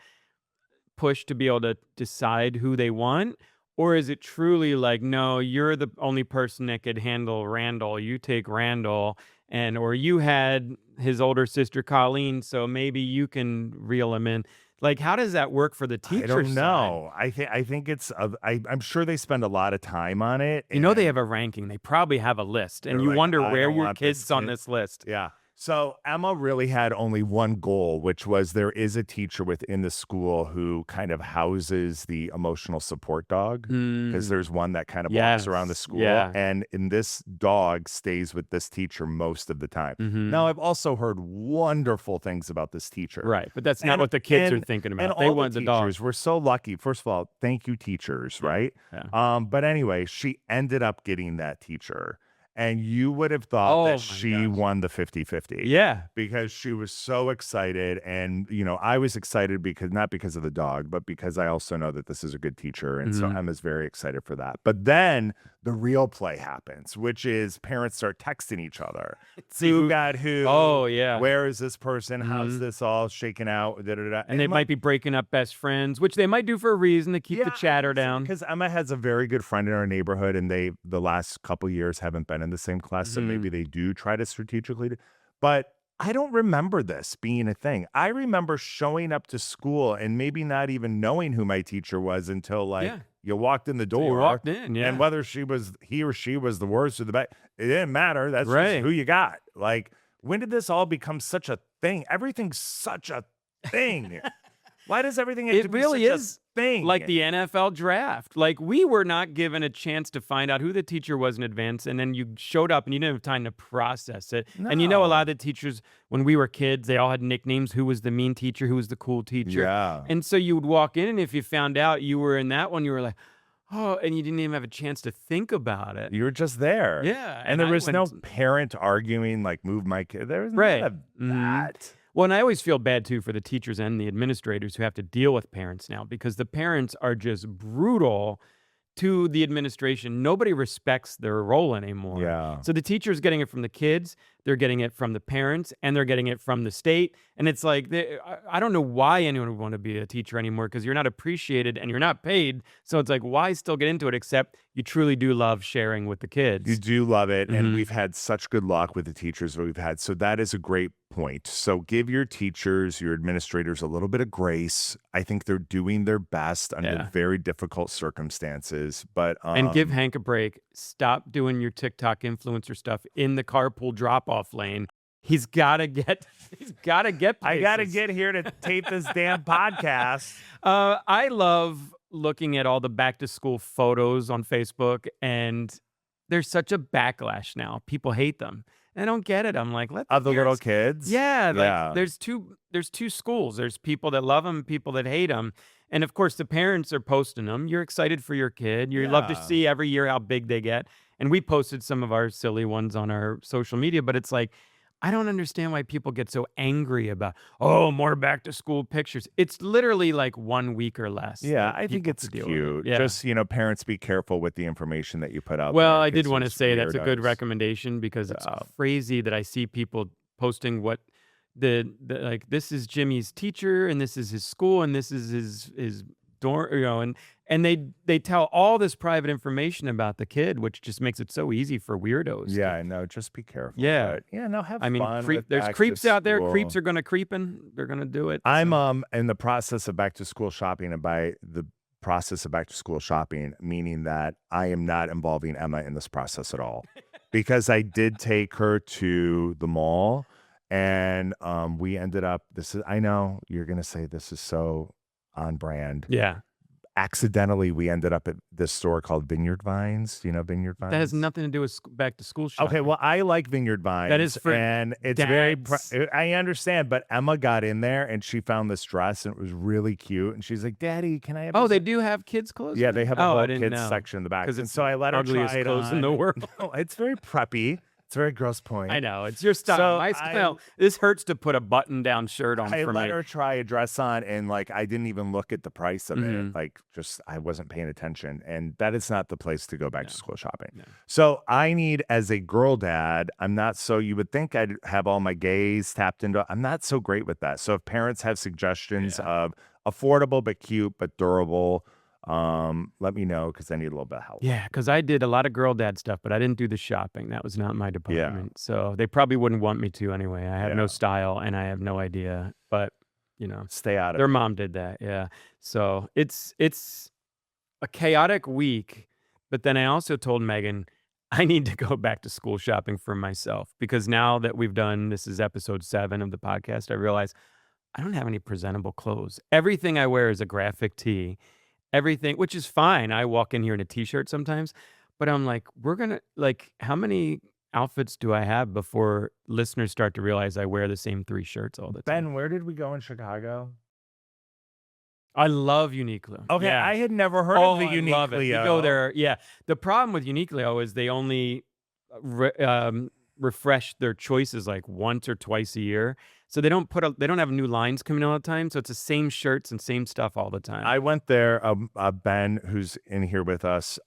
push to be able to decide who they want, or is it truly like, no, you're the only person that could handle Randall, you take Randall, and or you had his older sister Colleen, so maybe you can reel him in. Like, how does that work for the teacher I don't side? know. I think it's I'm sure they spend a lot of time on it. You know they and have a ranking. They probably have a list, and they're you like, wonder I where don't your want this kid's on kid. this list. Yeah. So Emma really had only one goal, which was there is a teacher within the school who kind of houses the emotional support dog, because there's one that kind of walks around the Yes, school. yeah. And this dog stays with this teacher most of the time. Now, I've also heard wonderful things about this teacher. Right, but that's not And- what the kids are and- thinking And about. They all want the the dog. teachers, we're so lucky. First of all, thank you, teachers, right? Yeah. But anyway, she ended up getting that teacher. And you would have thought Oh my that she gosh. won the 50-50. Yeah. Because she was so excited. And, you know, I was excited because not because of the dog, but because I also know that this is a good teacher. And so Emma's very excited for that. But then the real play happens, which is parents start texting each other. See who got who. Oh, yeah. Where is this person? How's this all shaken out? Da, da, da. And they might be breaking up best friends, which they might do for a reason to keep the chatter down. Because Emma has a very good friend in our neighborhood, and they the last couple years haven't been in the same class, so maybe they do try to strategically. But I don't remember this being a thing. I remember showing up to school and maybe not even knowing who my teacher was until like Yeah. you walked in the door. You walked in, yeah. And whether he or she was the worst or the best, it didn't matter. That's Right. just who you got. Like, when did this all become such a thing? Everything's such a thing. Why does everything have to It be really such is a thing? like the NFL draft. Like, we were not given a chance to find out who the teacher was in advance, and then you showed up and you didn't have time to process it. And a lot of the teachers, when we were kids, they all had nicknames. Who was the mean teacher? Who was the cool teacher? Yeah. And so you would walk in, and if you found out you were in that one, you were like, oh, and you didn't even have a chance to think about it. You were just there. Yeah. And there was no parent arguing, like, move my kid. There was none of that. Well, and I always feel bad, too, for the teachers and the administrators who have to deal with parents now, because the parents are just brutal to the administration. Nobody respects their role anymore. Yeah. So the teacher's getting it from the kids, they're getting it from the parents, and they're getting it from the state. And it's like, I don't know why anyone would want to be a teacher anymore, because you're not appreciated and you're not paid. So it's like, why still get into it, except you truly do love sharing with the kids. You do love it. And we've had such good luck with the teachers that we've had. So that is a great point. So give your teachers, your administrators a little bit of grace. I think they're doing their best under very difficult circumstances. But and give Hank a break. Stop doing your TikTok influencer stuff in the carpool drop-off lane. He's gotta get places. I gotta get here to tape this damn podcast. I love looking at all the back to school photos on Facebook, and there's such a backlash now. People hate them. I don't get it. I'm like, Of the little kids? Yeah, like, there's two schools. There's people that love them, people that hate them. And of course, the parents are posting them. You're excited for your kid. You love to see every year how big they get. And we posted some of our silly ones on our social media, but it's like, I don't understand why people get so angry about, more back to school pictures. It's literally like 1 week or less. Yeah, I think it's cute. Yeah. Just, parents, be careful with the information that you put out Well, there. I did want to say that's a good weirdos. recommendation, because it's crazy that I see people posting what like, this is Jimmy's teacher, and this is his school, and this is his dorm, and they tell all this private information about the kid, which just makes it so easy for weirdos. Yeah, I know. Just be careful. Yeah. But, have I mean, fun. there's creeps out there. Creeps are going to creep in. They're going to do it. I'm in the process of back to school shopping, and by the process of back to school shopping, meaning that I am not involving Emma in this process at all, because I did take her to the mall, and we ended up. I know you're going to say this is so on brand. Yeah. Accidentally, we ended up at this store called Vineyard Vines. Do you know Vineyard Vines? That has nothing to do with back to school shopping. Okay, well, I like Vineyard Vines. That is for and it's dads. I understand, but Emma got in there and she found this dress and it was really cute. And she's like, "Daddy, can I have?" Oh, they do have kids clothes. Yeah, they have a whole kids kids section in the back. Because and so I let her ugliest try it clothes on. in the world. No, it's very preppy. It's a very gross point. I know, it's your style. So My style. This hurts to put a button-down shirt on I for let me. her try a dress on, and like I didn't even look at the price of Mm-hmm. it. Like, just I wasn't paying attention, and that is not the place to go back to school shopping. No. So I need, as a girl dad, I'm not so. You would think I'd have all my gaze tapped into. I'm not so great with that. So if parents have suggestions of affordable but cute but durable, let me know, because I need a little bit of help. Yeah, because I did a lot of girl dad stuff, but I didn't do the shopping. That was not my department. So they probably wouldn't want me to anyway. I have no style and I have no idea. But, Stay out of their it. mom did that. Yeah. So it's a chaotic week. But then I also told Megan, I need to go back to school shopping for myself, because now that we've done, this is episode 7 of the podcast, I realize I don't have any presentable clothes. Everything I wear is a graphic tee. Everything, which is fine. I walk in here in a t-shirt sometimes, but I'm like, how many outfits do I have before listeners start to realize I wear the same 3 shirts all the time? Ben, where did we go in Chicago? I love Uniqlo. Okay, Yeah. I had never heard of the I love it. You Uniqlo. go there. Yeah. The problem with Uniqlo is they only refresh their choices like once or twice a year. So they don't have new lines coming out all the time. So it's the same shirts and same stuff all the time. I went there. Ben, who's in here with us,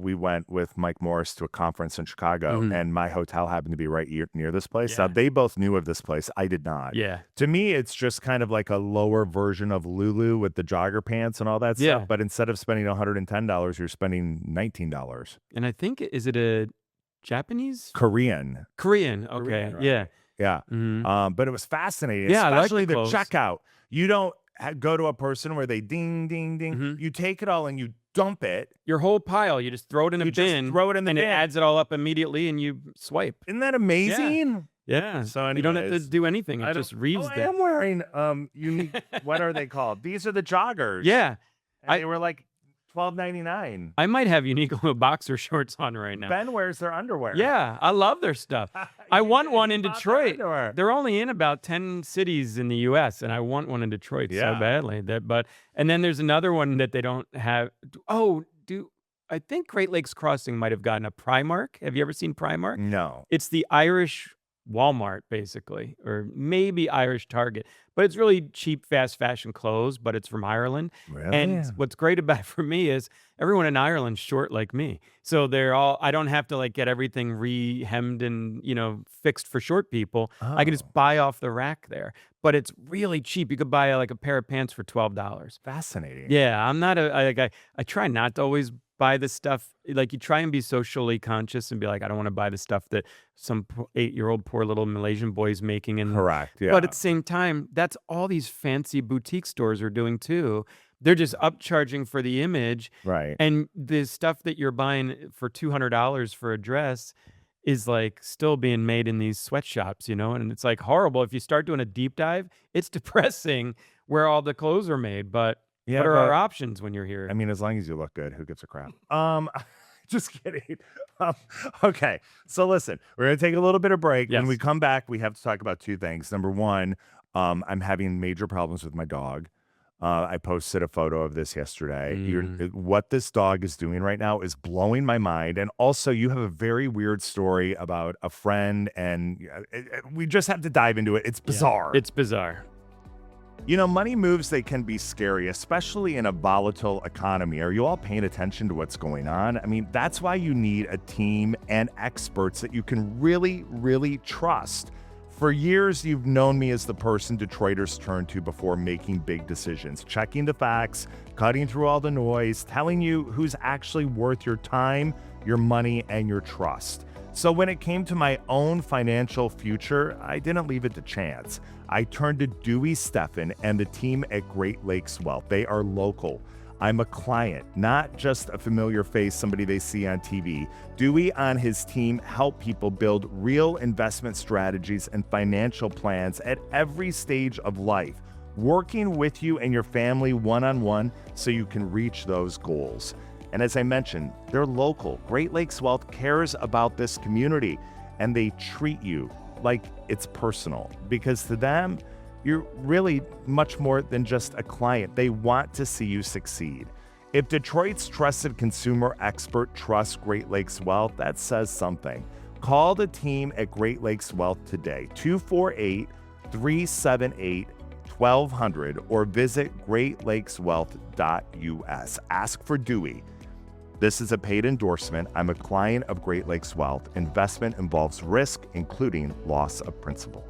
we went with Mike Morris to a conference in Chicago, and my hotel happened to be right near this place. Yeah. Now, they both knew of this place. I did not. Yeah. To me, it's just kind of like a lower version of Lulu with the jogger pants and all that Yeah. stuff. But instead of spending $110, you're spending $19. And I think, is it a Japanese? Korean. Korean. Okay. Korean, right? Yeah. Yeah. Mhm. But it was fascinating, Yeah, I like especially the the clothes. checkout. You don't go to a person where they ding, ding, ding. Mhm. You take it all and you dump it. Your whole pile, you just throw it in a You just bin. throw it in the and bin. it adds it all up immediately, and you swipe. Isn't that amazing? Yeah. So You don't have to anyways, do anything. I It don't. just reads I that. am wearing unique. What are they called? These are the joggers. Yeah. And I they were like $12.99. I might have unique little boxer shorts on right now. Ben wears their underwear. Yeah, I love their stuff. I He want did. one He in bought their Detroit. underwear. They're only in about 10 cities in the US, and I want one in Detroit so Yeah. badly. And then there's another one that they don't have. I think Great Lakes Crossing might have gotten a Primark. Have you ever seen Primark? No. It's the Irish Walmart, basically, or maybe Irish Target. But it's really cheap, fast fashion clothes, but it's from Ireland. Really? And what's great about it for me is everyone in Ireland's short like me. So I don't have to like get everything re-hemmed and, fixed for short people. I can Oh. just buy off the rack there. But it's really cheap. You could buy like a pair of pants for $12. Fascinating. Yeah, I'm not I try not to always buy the stuff. Like, you try and be socially conscious and be like, I don't want to buy the stuff that some 8-year-old poor little Malaysian boy's making. And Correct. Yeah. but at the same time, that's all these fancy boutique stores are doing too. They're just upcharging for the image. Right. And the stuff that you're buying for $200 for a dress is like still being made in these sweatshops, and it's like horrible. If you start doing a deep dive, it's depressing where all the clothes are made. But Yeah, what are but- our options when you're here? I mean, as long as you look good, who gives a crap? Just kidding. Okay, so listen, we're gonna take a little bit of break. When Yes. we come back, we have to talk about two things. Number one, I'm having major problems with my dog. I posted a photo of this yesterday. What this dog is doing right now is blowing my mind. And also, you have a very weird story about a friend, and we just have to dive into it. It's bizarre. It's bizarre. Money moves, they can be scary, especially in a volatile economy. Are you all paying attention to what's going on? I mean, that's why you need a team and experts that you can really, really trust. For years, you've known me as the person Detroiters turn to before making big decisions, checking the facts, cutting through all the noise, telling you who's actually worth your time, your money, and your trust. So when it came to my own financial future, I didn't leave it to chance. I turned to Dewey Steffen and the team at Great Lakes Wealth. They are local. I'm a client, not just a familiar face, somebody they see on TV. Dewey and his team help people build real investment strategies and financial plans at every stage of life, working with you and your family one-on-one so you can reach those goals. And as I mentioned, they're local. Great Lakes Wealth cares about this community, and they treat you like it's personal, because to them, you're really much more than just a client. They want to see you succeed. If Detroit's trusted consumer expert trusts Great Lakes Wealth, that says something. Call the team at Great Lakes Wealth today, 248-378-1200, or visit greatlakeswealth.us. Ask for Dewey. This is a paid endorsement. I'm a client of Great Lakes Wealth. Investment involves risk, including loss of principal.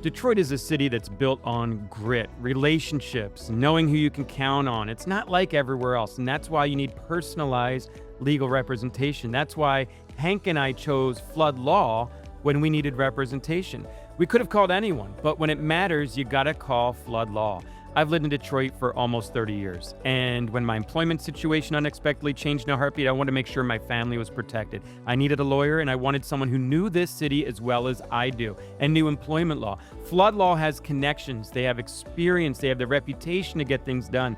Detroit is a city that's built on grit, relationships, knowing who you can count on. It's not like everywhere else, and that's why you need personalized legal representation. That's why Hank and I chose flood law when we needed representation. We could have called anyone, but when it matters, you gotta call flood law. I've lived in Detroit for almost 30 years, and when my employment situation unexpectedly changed in a heartbeat, I wanted to make sure my family was protected. I needed a lawyer, and I wanted someone who knew this city as well as I do, and knew employment law. Flood law has connections, they have experience, they have the reputation to get things done.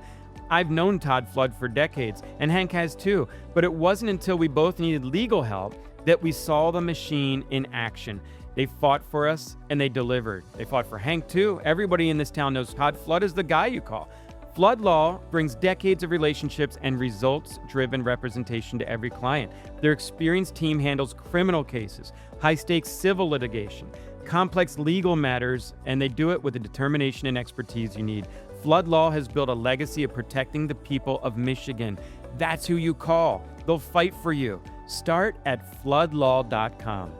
I've known Todd Flood for decades, and Hank has too, but it wasn't until we both needed legal help that we saw the machine in action. They fought for us, and they delivered. They fought for Hank, too. Everybody in this town knows Todd Flood is the guy you call. Flood Law brings decades of relationships and results-driven representation to every client. Their experienced team handles criminal cases, high-stakes civil litigation, complex legal matters, and they do it with the determination and expertise you need. Flood Law has built a legacy of protecting the people of Michigan. That's who you call. They'll fight for you. Start at floodlaw.com.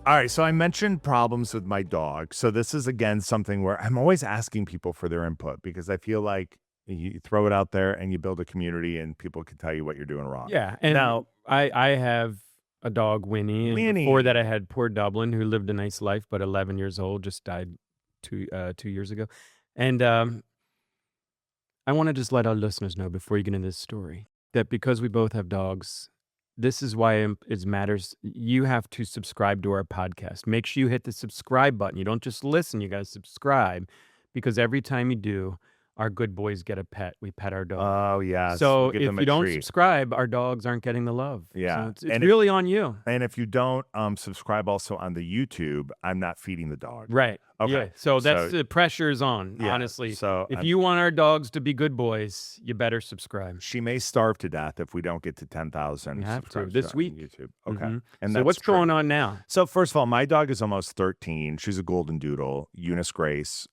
All right, so I mentioned problems with my dog. So this is, again, something where I'm always asking people for their input, because I feel like you throw it out there and you build a community and people can tell you what you're doing wrong. Yeah, and Now, I have a dog, Winnie, and before that I had poor Dublin, who lived a nice life, but 11 years old, just died 2 years ago. And I want to just let our listeners know before you get into this story that because we both have dogs, this is why it matters. You have to subscribe to our podcast. Make sure you hit the subscribe button. You don't just listen, you got to subscribe, because every time you do, our good boys get a pet. We pet our dog. Oh, yes. So Give if them a you don't treat. subscribe, our dogs aren't getting the love. Yeah. So it's really on you. And if you don't subscribe also on the YouTube, I'm not feeding the dog. Right. Okay. Yeah. So that's the pressure's on, honestly. So if you want our dogs to be good boys, you better subscribe. She may starve to death if we don't get to 10,000 You have to subscribers this on week. YouTube. Okay. Mhm. And so that's what's true. going on now? So first of all, my dog is almost 13. She's a golden doodle, Eunice Grace,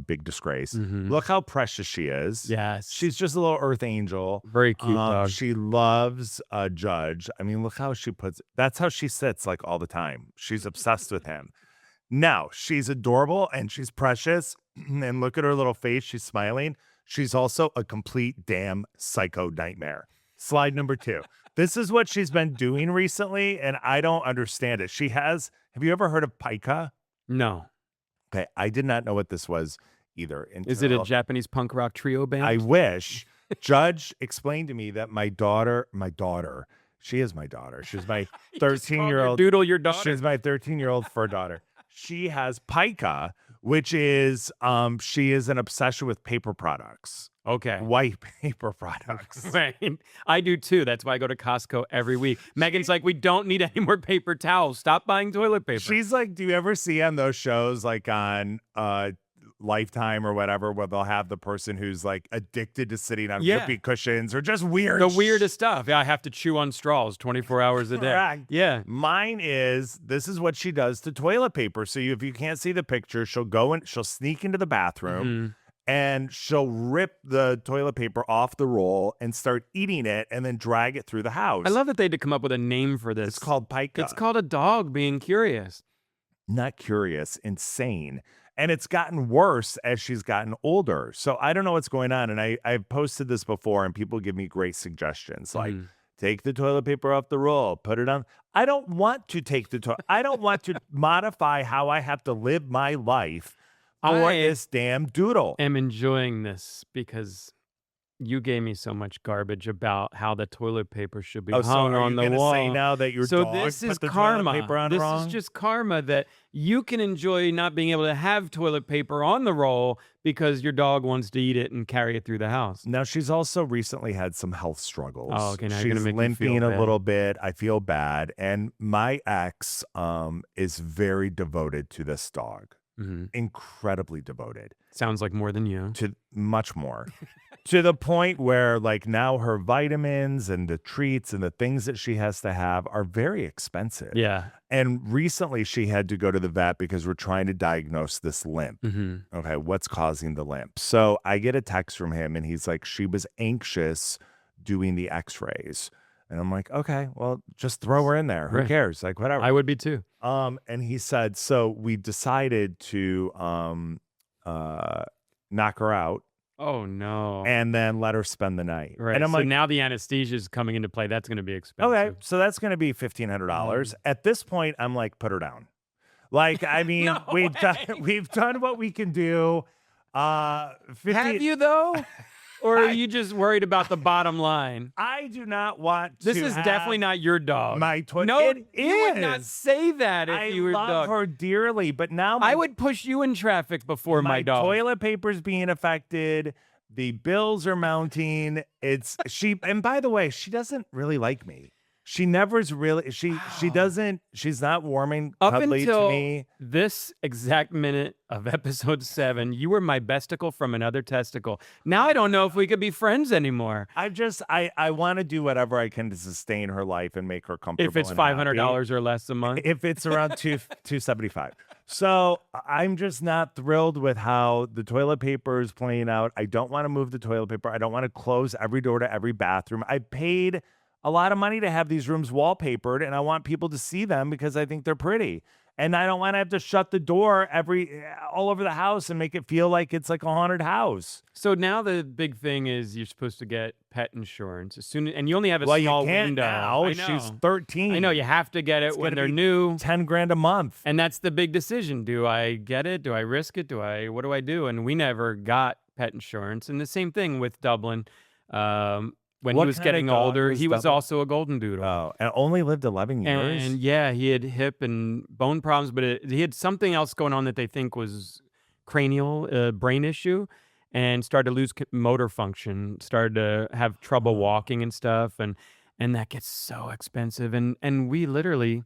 big disgrace. Look how precious she is. Yes. She's just a little earth angel. Very cute dog. She loves Judge. I mean, look how that's how she sits like all the time. She's obsessed with him. Now, she's adorable and she's precious. And look at her little face. She's smiling. She's also a complete damn psycho nightmare. Slide number 2. This is what she's been doing recently, and I don't understand it. Have you ever heard of pica? No. Okay, I did not know what this was either. Is it a Japanese punk rock trio band? I wish. Judge explained to me that my daughter, she is my daughter. She's my 13-year-old. Doodle your daughter. She's my 13-year-old fur daughter. She has pica, which is she is an obsession with paper products. Okay. White paper products. Right. I do too. That's why I go to Costco every week. Megan's like, we don't need any more paper towels. Stop buying toilet paper. She's like, do you ever see on those shows like on Lifetime or whatever, where they'll have the person who's like addicted to sitting on whoopee cushions or just weird. The weirdest stuff. Yeah, I have to chew on straws 24 hours a day. Correct. Yeah. Mine this is what she does to toilet paper. So if you can't see the picture, she'll sneak into the bathroom and she'll rip the toilet paper off the roll and start eating it and then drag it through the house. I love that they had to come up with a name for this. It's called pica. It's called a dog being curious. Not curious, insane. And it's gotten worse as she's gotten older. So I don't know what's going on. And I've posted this before and people give me great suggestions. Like, take the toilet paper off the roll, put it on. I don't want to take the toilet. I don't want to modify how I have to live my life for this damn doodle. I'm enjoying this because you gave me so much garbage about how the toilet paper should be hung on the wall. Say now that your dog this is put the karma. toilet paper on This wrong? is just karma that you can enjoy not being able to have toilet paper on the roll because your dog wants to eat it and carry it through the house. Now, she's also recently had some health struggles. Oh, okay. Now she's you're gonna make me limping feel a bad. little bit. I feel bad. And my ex is very devoted to this dog. Incredibly devoted. Sounds like more than you. To much more. To the point where like now her vitamins and the treats and the things that she has to have are very expensive. Yeah. And recently she had to go to the vet because we're trying to diagnose this limp. Okay, what's causing the limp? So I get a text from him and he's like, she was anxious doing the x-rays. And I'm like, okay, well, just throw her in there. Who cares? Like, whatever. I would be too. And he said, so we decided to knock her out. Oh, no. And then let her spend the night. Right. And I'm so like, now the anesthesia is coming into play. That's going to be expensive. okay, so that's going to be $1,500. At this point, I'm like, put her down. Like, I mean, we've done what we can do. Have you though? Or are you just worried about the bottom line? I do not want to. This is definitely not your dog. My toy. No, it you would not is. say that if you were I love dog. her dearly, but now I would push you in traffic before my dog. Toilet paper's being affected. The bills are mounting. And by the way, she doesn't really like me. She never's really, she doesn't, she's not warming Up cuddly until to me. this exact minute of episode 7, you were my besticle from another testicle. Now I don't know if we could be friends anymore. I want to do whatever I can to sustain her life and make her comfortable. If it's and $500 happy. or less a month. If it's around $275. So I'm just not thrilled with how the toilet paper is playing out. I don't want to move the toilet paper. I don't want to close every door to every bathroom. I paid a lot of money to have these rooms wallpapered, and I want people to see them because I think they're pretty. And I don't want to have to shut the door all over the house and make it feel like it's like a haunted house. So now the big thing is you're supposed to get pet insurance and you only have a small you can't window. now. I know. She's 13. I know you have to get it when they're new. $10,000 a month. And that's the big decision. Do I get it? Do I risk it? What do I do? And we never got pet insurance. And the same thing with Dublin. when he What was kind of getting dog older, was he was Double? also a golden doodle. Oh, and only lived 11 years? And yeah, he had hip and bone problems, but he had something else going on that they think was cranial brain issue, and started to lose motor function, started to have trouble Oh, walking and stuff, and that gets so expensive. And we literally,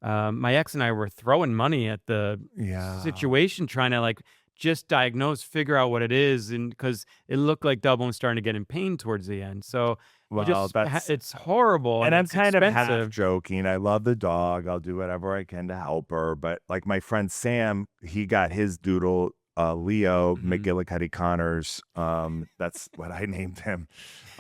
my ex and I were throwing money at the yeah. situation, trying to like just diagnose, figure out what it is, and because it looked like Double was starting to get in pain towards the end, so. You Well, just that's it's horrible and and I'm it's kind of half expensive. joking. I love the dog. I'll do whatever I can to help her. But like my friend Sam, he got his doodle, Leo Mhm. McGillicuddy Connors. That's what I named him.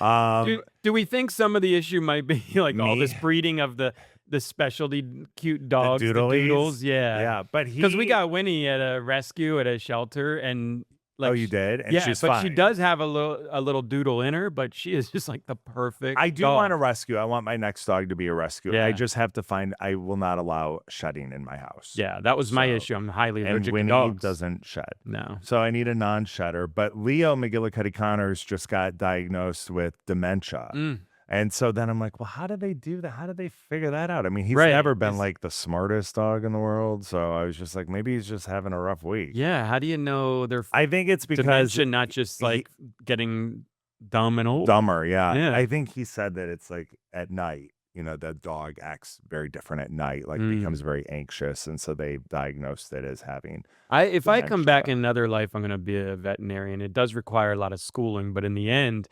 Um, Do we think some of the issue might be like all me, this breeding of the specialty cute the dogs, the doodlies. doodles? Yeah, Yeah, but because we he. got Winnie at a rescue at a shelter, and Oh, like, you did, and yeah, she's but she fine. does have a little doodle in her, but she is just like the perfect I do want dog. a rescue. I want my next dog to be a rescue. I Yeah, just have to find. I will not allow shedding in my house. yeah, that was my So, issue. I'm highly and allergic to Winnie dogs. doesn't shed. No. So I need a non-shedder. But Leo McGillicuddy Connors just got diagnosed with dementia. Mm, And so then I'm like, well, how do they do that? How do they figure that out? I mean, he's right. never been like the smartest dog in the world. So I was just like, maybe he's just having a rough week. Yeah, how do you know they're I think it's because dementia, not just he like getting dumb and old? dumber. Yeah. Yeah. I think he said that it's like at night, the dog acts very different at night, like Mm. becomes very anxious. And so they diagnosed it as having If I come back dementia. in another life, I'm going to be a veterinarian. It does require a lot of schooling, but in the end,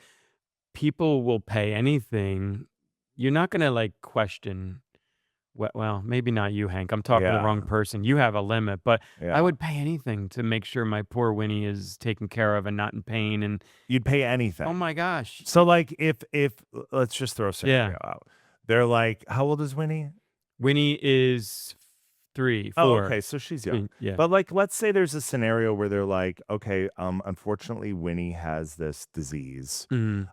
people will pay anything. You're not going to like question. Well, maybe not you, Hank. I'm talking to the Yeah. wrong person. You have a limit, but Yeah. I would pay anything to make sure my poor Winnie is taken care of and not in pain. And You'd pay oh anything. my gosh, So like if let's just throw a yeah, scenario out. They're like, how old is Winnie? Winnie is 3, Oh, 4. okay, so she's young. Yeah. But like let's say there's a scenario where they're like, okay, unfortunately Winnie has this disease. Mhm.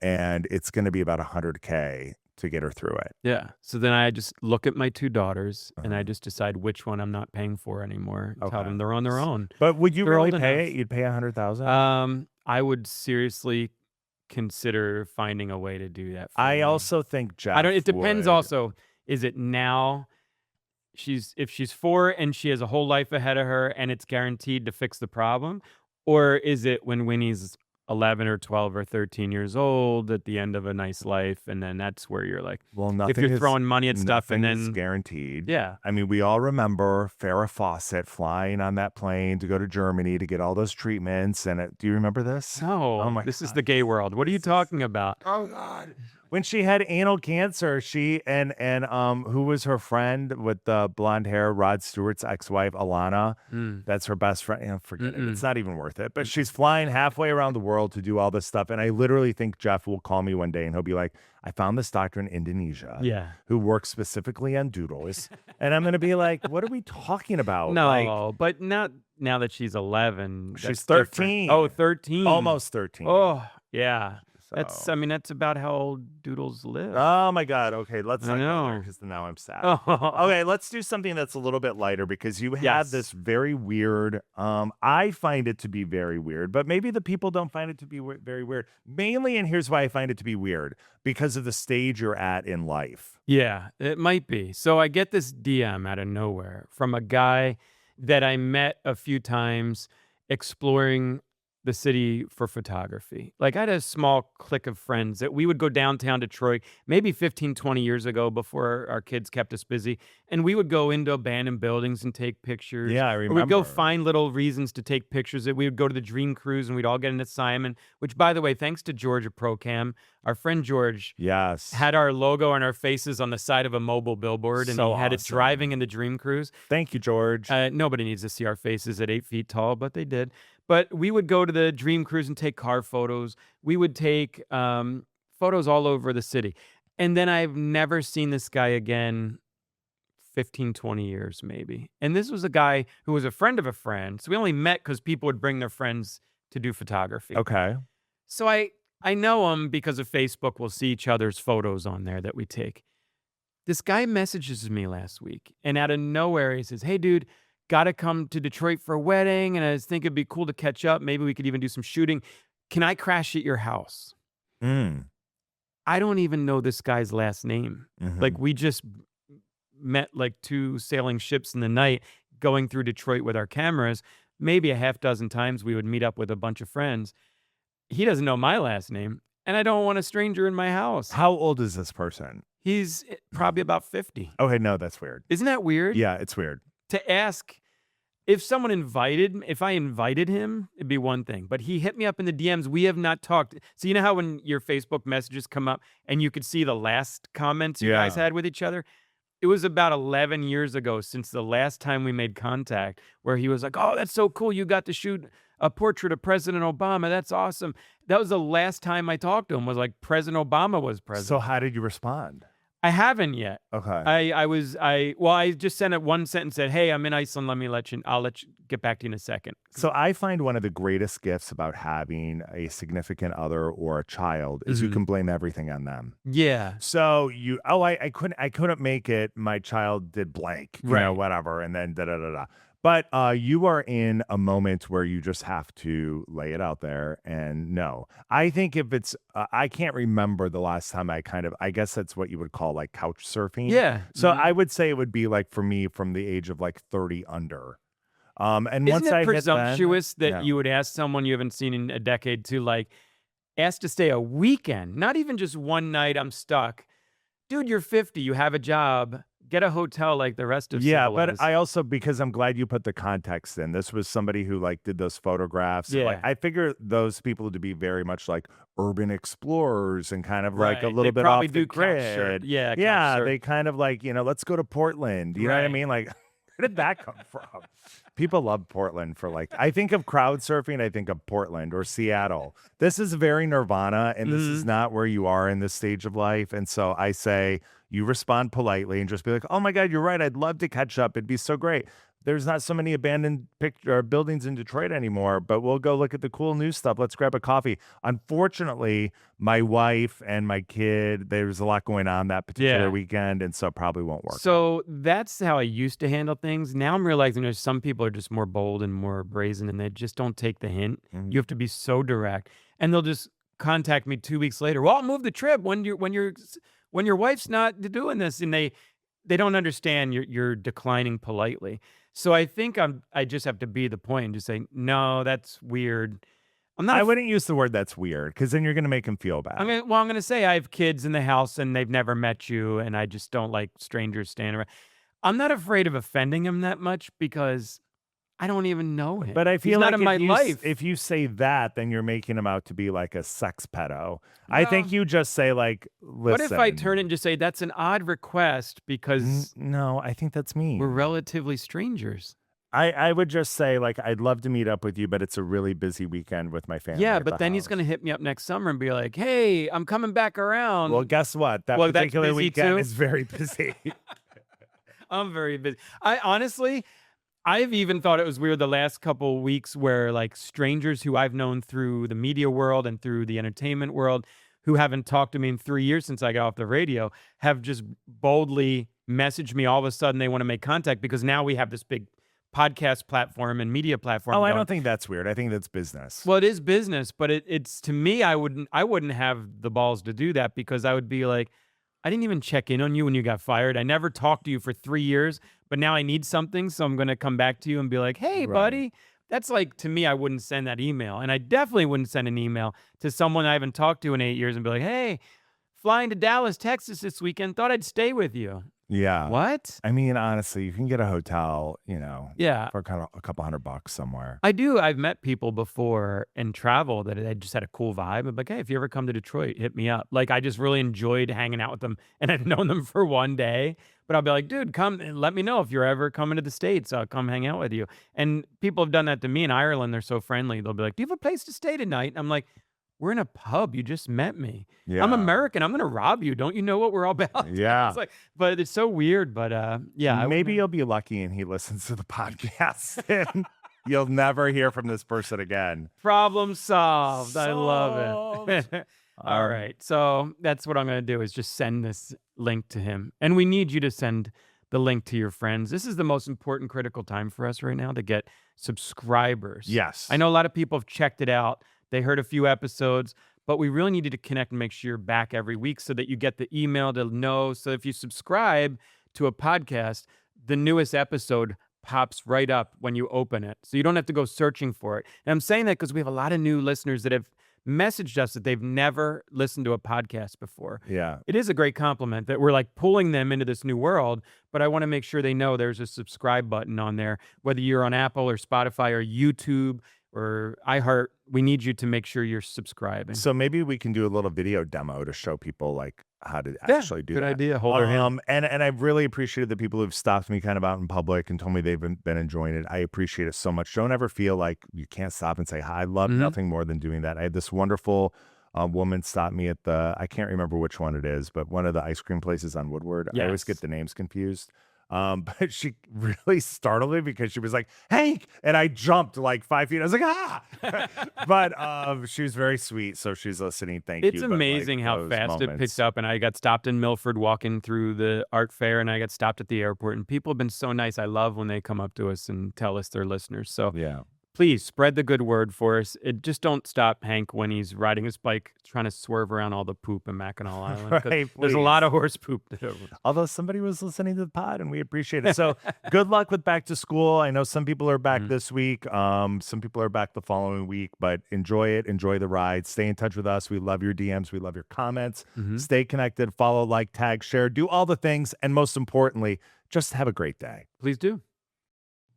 And it's going to be about 100K to get her through it. Yeah. So then I just look at my 2 daughters and I Uh-huh. just decide which one I'm not paying for anymore. Tell Okay. them they're on their own. But would you They're really old pay enough. it? You'd pay 100,000? I would seriously consider finding a way to do that for I Winnie. also think I don't. Jeff It depends. would. Also, is it now? If she's 4 and she has a whole life ahead of her and it's guaranteed to fix the problem, or is it when Winnie's 11 or 12 or 13 years old at the end of a nice life, and then that's where you're like, Well, if you're throwing money at stuff and nothing is then guaranteed. yeah. I mean, we all remember Farrah Fawcett flying on that plane to go to Germany to get all those treatments. And do you remember this? No, Oh my this is God. the gay world. What are you talking about? Oh God. When she had anal cancer, she and who was her friend with the blonde hair, Rod Stewart's ex-wife, Alana. Mm, That's her best friend. Forget it. mm-mm. It's not even worth it. But she's flying halfway around the world to do all this stuff. And I literally think Jeff will call me one day and he'll be like, I found this doctor in Indonesia Yeah. who works specifically on doodles. And I'm going to be like, what are we talking about? Like, No, but not now that she's 11. she's That's different. 13. Oh, 13. Almost 13. Oh, yeah. So. I mean, that's about how old doodles live. Oh my God. Okay, let's I not go there know. because now I'm sad. Oh, Okay, let's do something that's a little bit lighter because you have yes. this very weird. I find it to be very weird, but maybe the people don't find it to be very weird. Mainly, and here's why I find it to be weird because of the stage you're at in life. Yeah, it might be. So I get this DM out of nowhere from a guy that I met a few times exploring the city for photography. Like I had a small clique of friends that we would go downtown Detroit maybe 15, 20 years ago before our kids kept us busy. And we would go into abandoned buildings and take pictures. Yeah, I Or we'd go remember. find little reasons to take pictures. That we would go to the Dream Cruise and we'd all get an assignment, which by the way, thanks to George at ProCam, our friend George Yes. had our logo and our faces on the side of a mobile billboard, and So he had it awesome. driving in the Dream Cruise. Thank you, George. Nobody needs to see our faces at 8 feet tall, but they did. But we would go to the Dream Cruise and take car photos. We would take photos all over the city. And then I've never seen this guy again 15, 20 years maybe. And this was a guy who was a friend of a friend. So we only met because people would bring their friends to do photography. Okay. So I know him because of Facebook. We'll see each other's photos on there that we take. This guy messages me last week, and out of nowhere, he says, hey, dude, got to come to Detroit for a wedding, and I just think it'd be cool to catch up. Maybe we could even do some shooting. Can I crash at your house? Mm. I don't even know this guy's last name. Like, we just met like 2 sailing ships in the night going through Detroit with our cameras. Maybe a half dozen times we would meet up with a bunch of friends. He doesn't know my last name, and I don't want a stranger in my house. How old is this person? He's probably about 50. Okay, no, that's weird. Isn't that weird? Yeah, it's weird. To ask if I invited him, it'd be one thing. But he hit me up in the DMs. We have not talked. So you know how when your Facebook messages come up and you could see the last comments you guys had with each other? It was about 11 years ago since the last time we made contact where he was like, oh, that's so cool. You got to shoot a portrait of President Obama. That's awesome. That was the last time I talked to him, was like President Obama was president. So how did you respond? I haven't yet. Okay. I just sent it one sentence, said, hey, I'm in Iceland. I'll let you get back to you in a second. So I find one of the greatest gifts about having a significant other or a child is you can blame everything on them. Yeah. So I couldn't make it. My child did blank, you know, whatever. And then da-da-da-da. But you are in a moment where you just have to lay it out there and know. I think if it's, I can't remember the last time I guess that's what you would call like couch surfing. Yeah. So I would say it would be like for me from the age of like 30 under. And Isn't once it I presumptuous hit that you would ask someone you haven't seen in a decade to like ask to stay a weekend, not even just one night, I'm stuck. Dude, you're 50, you have a job. Get a hotel like the rest of but I also, because I'm glad you put the context in. This was somebody who like did those photographs. Yeah. Like, I figure those people to be very much like urban explorers and kind of like a little bit off the grid. Yeah. They kind of like, let's go to Portland. You know what I mean? Like, where did that come from? People love Portland for like, I think of crowd surfing, I think of Portland or Seattle. This is very Nirvana, and this is not where you are in this stage of life. And so I say, you respond politely and just be like, oh my God, you're right. I'd love to catch up. It'd be so great. There's not so many abandoned buildings in Detroit anymore, but we'll go look at the cool new stuff. Let's grab a coffee. Unfortunately, my wife and my kid, there's a lot going on that particular weekend, and so probably won't work. So that's how I used to handle things. Now I'm realizing there's some people are just more bold and more brazen, and they just don't take the hint. You have to be so direct, and they'll just contact me 2 weeks later. Well, I'll move the trip when your wife's not doing this, and they don't understand you're declining politely. So I think I just have to be the point and just say, no, that's weird. I wouldn't use the word that's weird, because then you're going to make him feel bad. I'm going to say I have kids in the house and they've never met you, and I just don't like strangers standing around. I'm not afraid of offending him that much because I don't even know him. But I feel He's like not in my life. If you say that, then you're making him out to be like a sex pedo. I think you just say like, listen. What if I turn it and just say, that's an odd request because no, I think that's mean. We're relatively strangers. I would just say like, I'd love to meet up with you, but it's a really busy weekend with my family. Yeah, but then he's going to hit me up next summer and be like, hey, I'm coming back around. Well, guess what? That particular weekend is very busy. I'm very busy. I've even thought it was weird the last couple weeks where like strangers who I've known through the media world and through the entertainment world who haven't talked to me in 3 years since I got off the radio have just boldly messaged me. All of a sudden they want to make contact because now we have this big podcast platform and media platform. I don't think that's weird. I think that's business. Well, it is business, but it's to me, I wouldn't have the balls to do that because I would be like, I didn't even check in on you when you got fired. I never talked to you for 3 years, but now I need something, so I'm going to come back to you and be like, hey, buddy. That's like, to me, I wouldn't send that email. And I definitely wouldn't send an email to someone I haven't talked to in 8 years and be like, hey, flying to Dallas, Texas this weekend, thought I'd stay with you. Yeah. What? I mean, honestly, you can get a hotel, for kind of a couple $100 somewhere. I do. I've met people before and travel that I just had a cool vibe. I'm like, hey, if you ever come to Detroit, hit me up. Like, I just really enjoyed hanging out with them, and I've known them for one day. But I'll be like, dude, come and let me know if you're ever coming to the States. I'll come hang out with you. And people have done that to me in Ireland. They're so friendly. They'll be like, do you have a place to stay tonight? And I'm like, we're in a pub. You just met me. Yeah. I'm American. I'm going to rob you. Don't you know what we're all about? Yeah. It's like, but it's so weird. But yeah. Maybe you'll be lucky and he listens to the podcast and you'll never hear from this person again. Problem solved. I love it. All right. So that's what I'm going to do is just send this link to him. And we need you to send the link to your friends. This is the most important critical time for us right now to get subscribers. Yes. I know a lot of people have checked it out. They heard a few episodes, but we really need you to connect and make sure you're back every week so that you get the email to know. So if you subscribe to a podcast, the newest episode pops right up when you open it. So you don't have to go searching for it. And I'm saying that because we have a lot of new listeners that have messaged us that they've never listened to a podcast before. Yeah. It is a great compliment that we're like pulling them into this new world, but I want to make sure they know there's a subscribe button on there, whether you're on Apple or Spotify or YouTube or iHeart. We need you to make sure you're subscribing. So maybe we can do a little video demo to show people like how to actually do good that. idea. Hold our hand. And I really appreciated the people who've stopped me kind of out in public and told me they've been enjoying it. I appreciate it so much. Don't ever feel like you can't stop and say hi. I love nothing more than doing that. I had this wonderful woman stop me at I can't remember which one it is, but one of the ice cream places on Woodward. I always get the names confused. But she really startled me because she was like, Hank, and I jumped like 5 feet. I was like, ah, but she was very sweet. So she's listening. Thank you. It's amazing how fast it picks up. And I got stopped in Milford walking through the art fair, and I got stopped at the airport, and people have been so nice. I love when they come up to us and tell us they're listeners. So yeah. Please spread the good word for us. Just don't stop Hank when he's riding his bike, trying to swerve around all the poop in Mackinac Island. Right, there's a lot of horse poop. Although somebody was listening to the pod, and we appreciate it. So good luck with back to school. I know some people are back this week. Some people are back the following week, but enjoy it. Enjoy the ride. Stay in touch with us. We love your DMs. We love your comments. Stay connected. Follow, like, tag, share. Do all the things. And most importantly, just have a great day. Please do.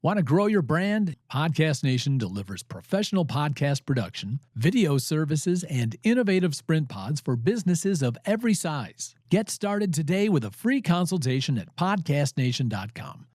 Want to grow your brand? Podcast Nation delivers professional podcast production, video services, and innovative sprint pods for businesses of every size. Get started today with a free consultation at podcastnation.com.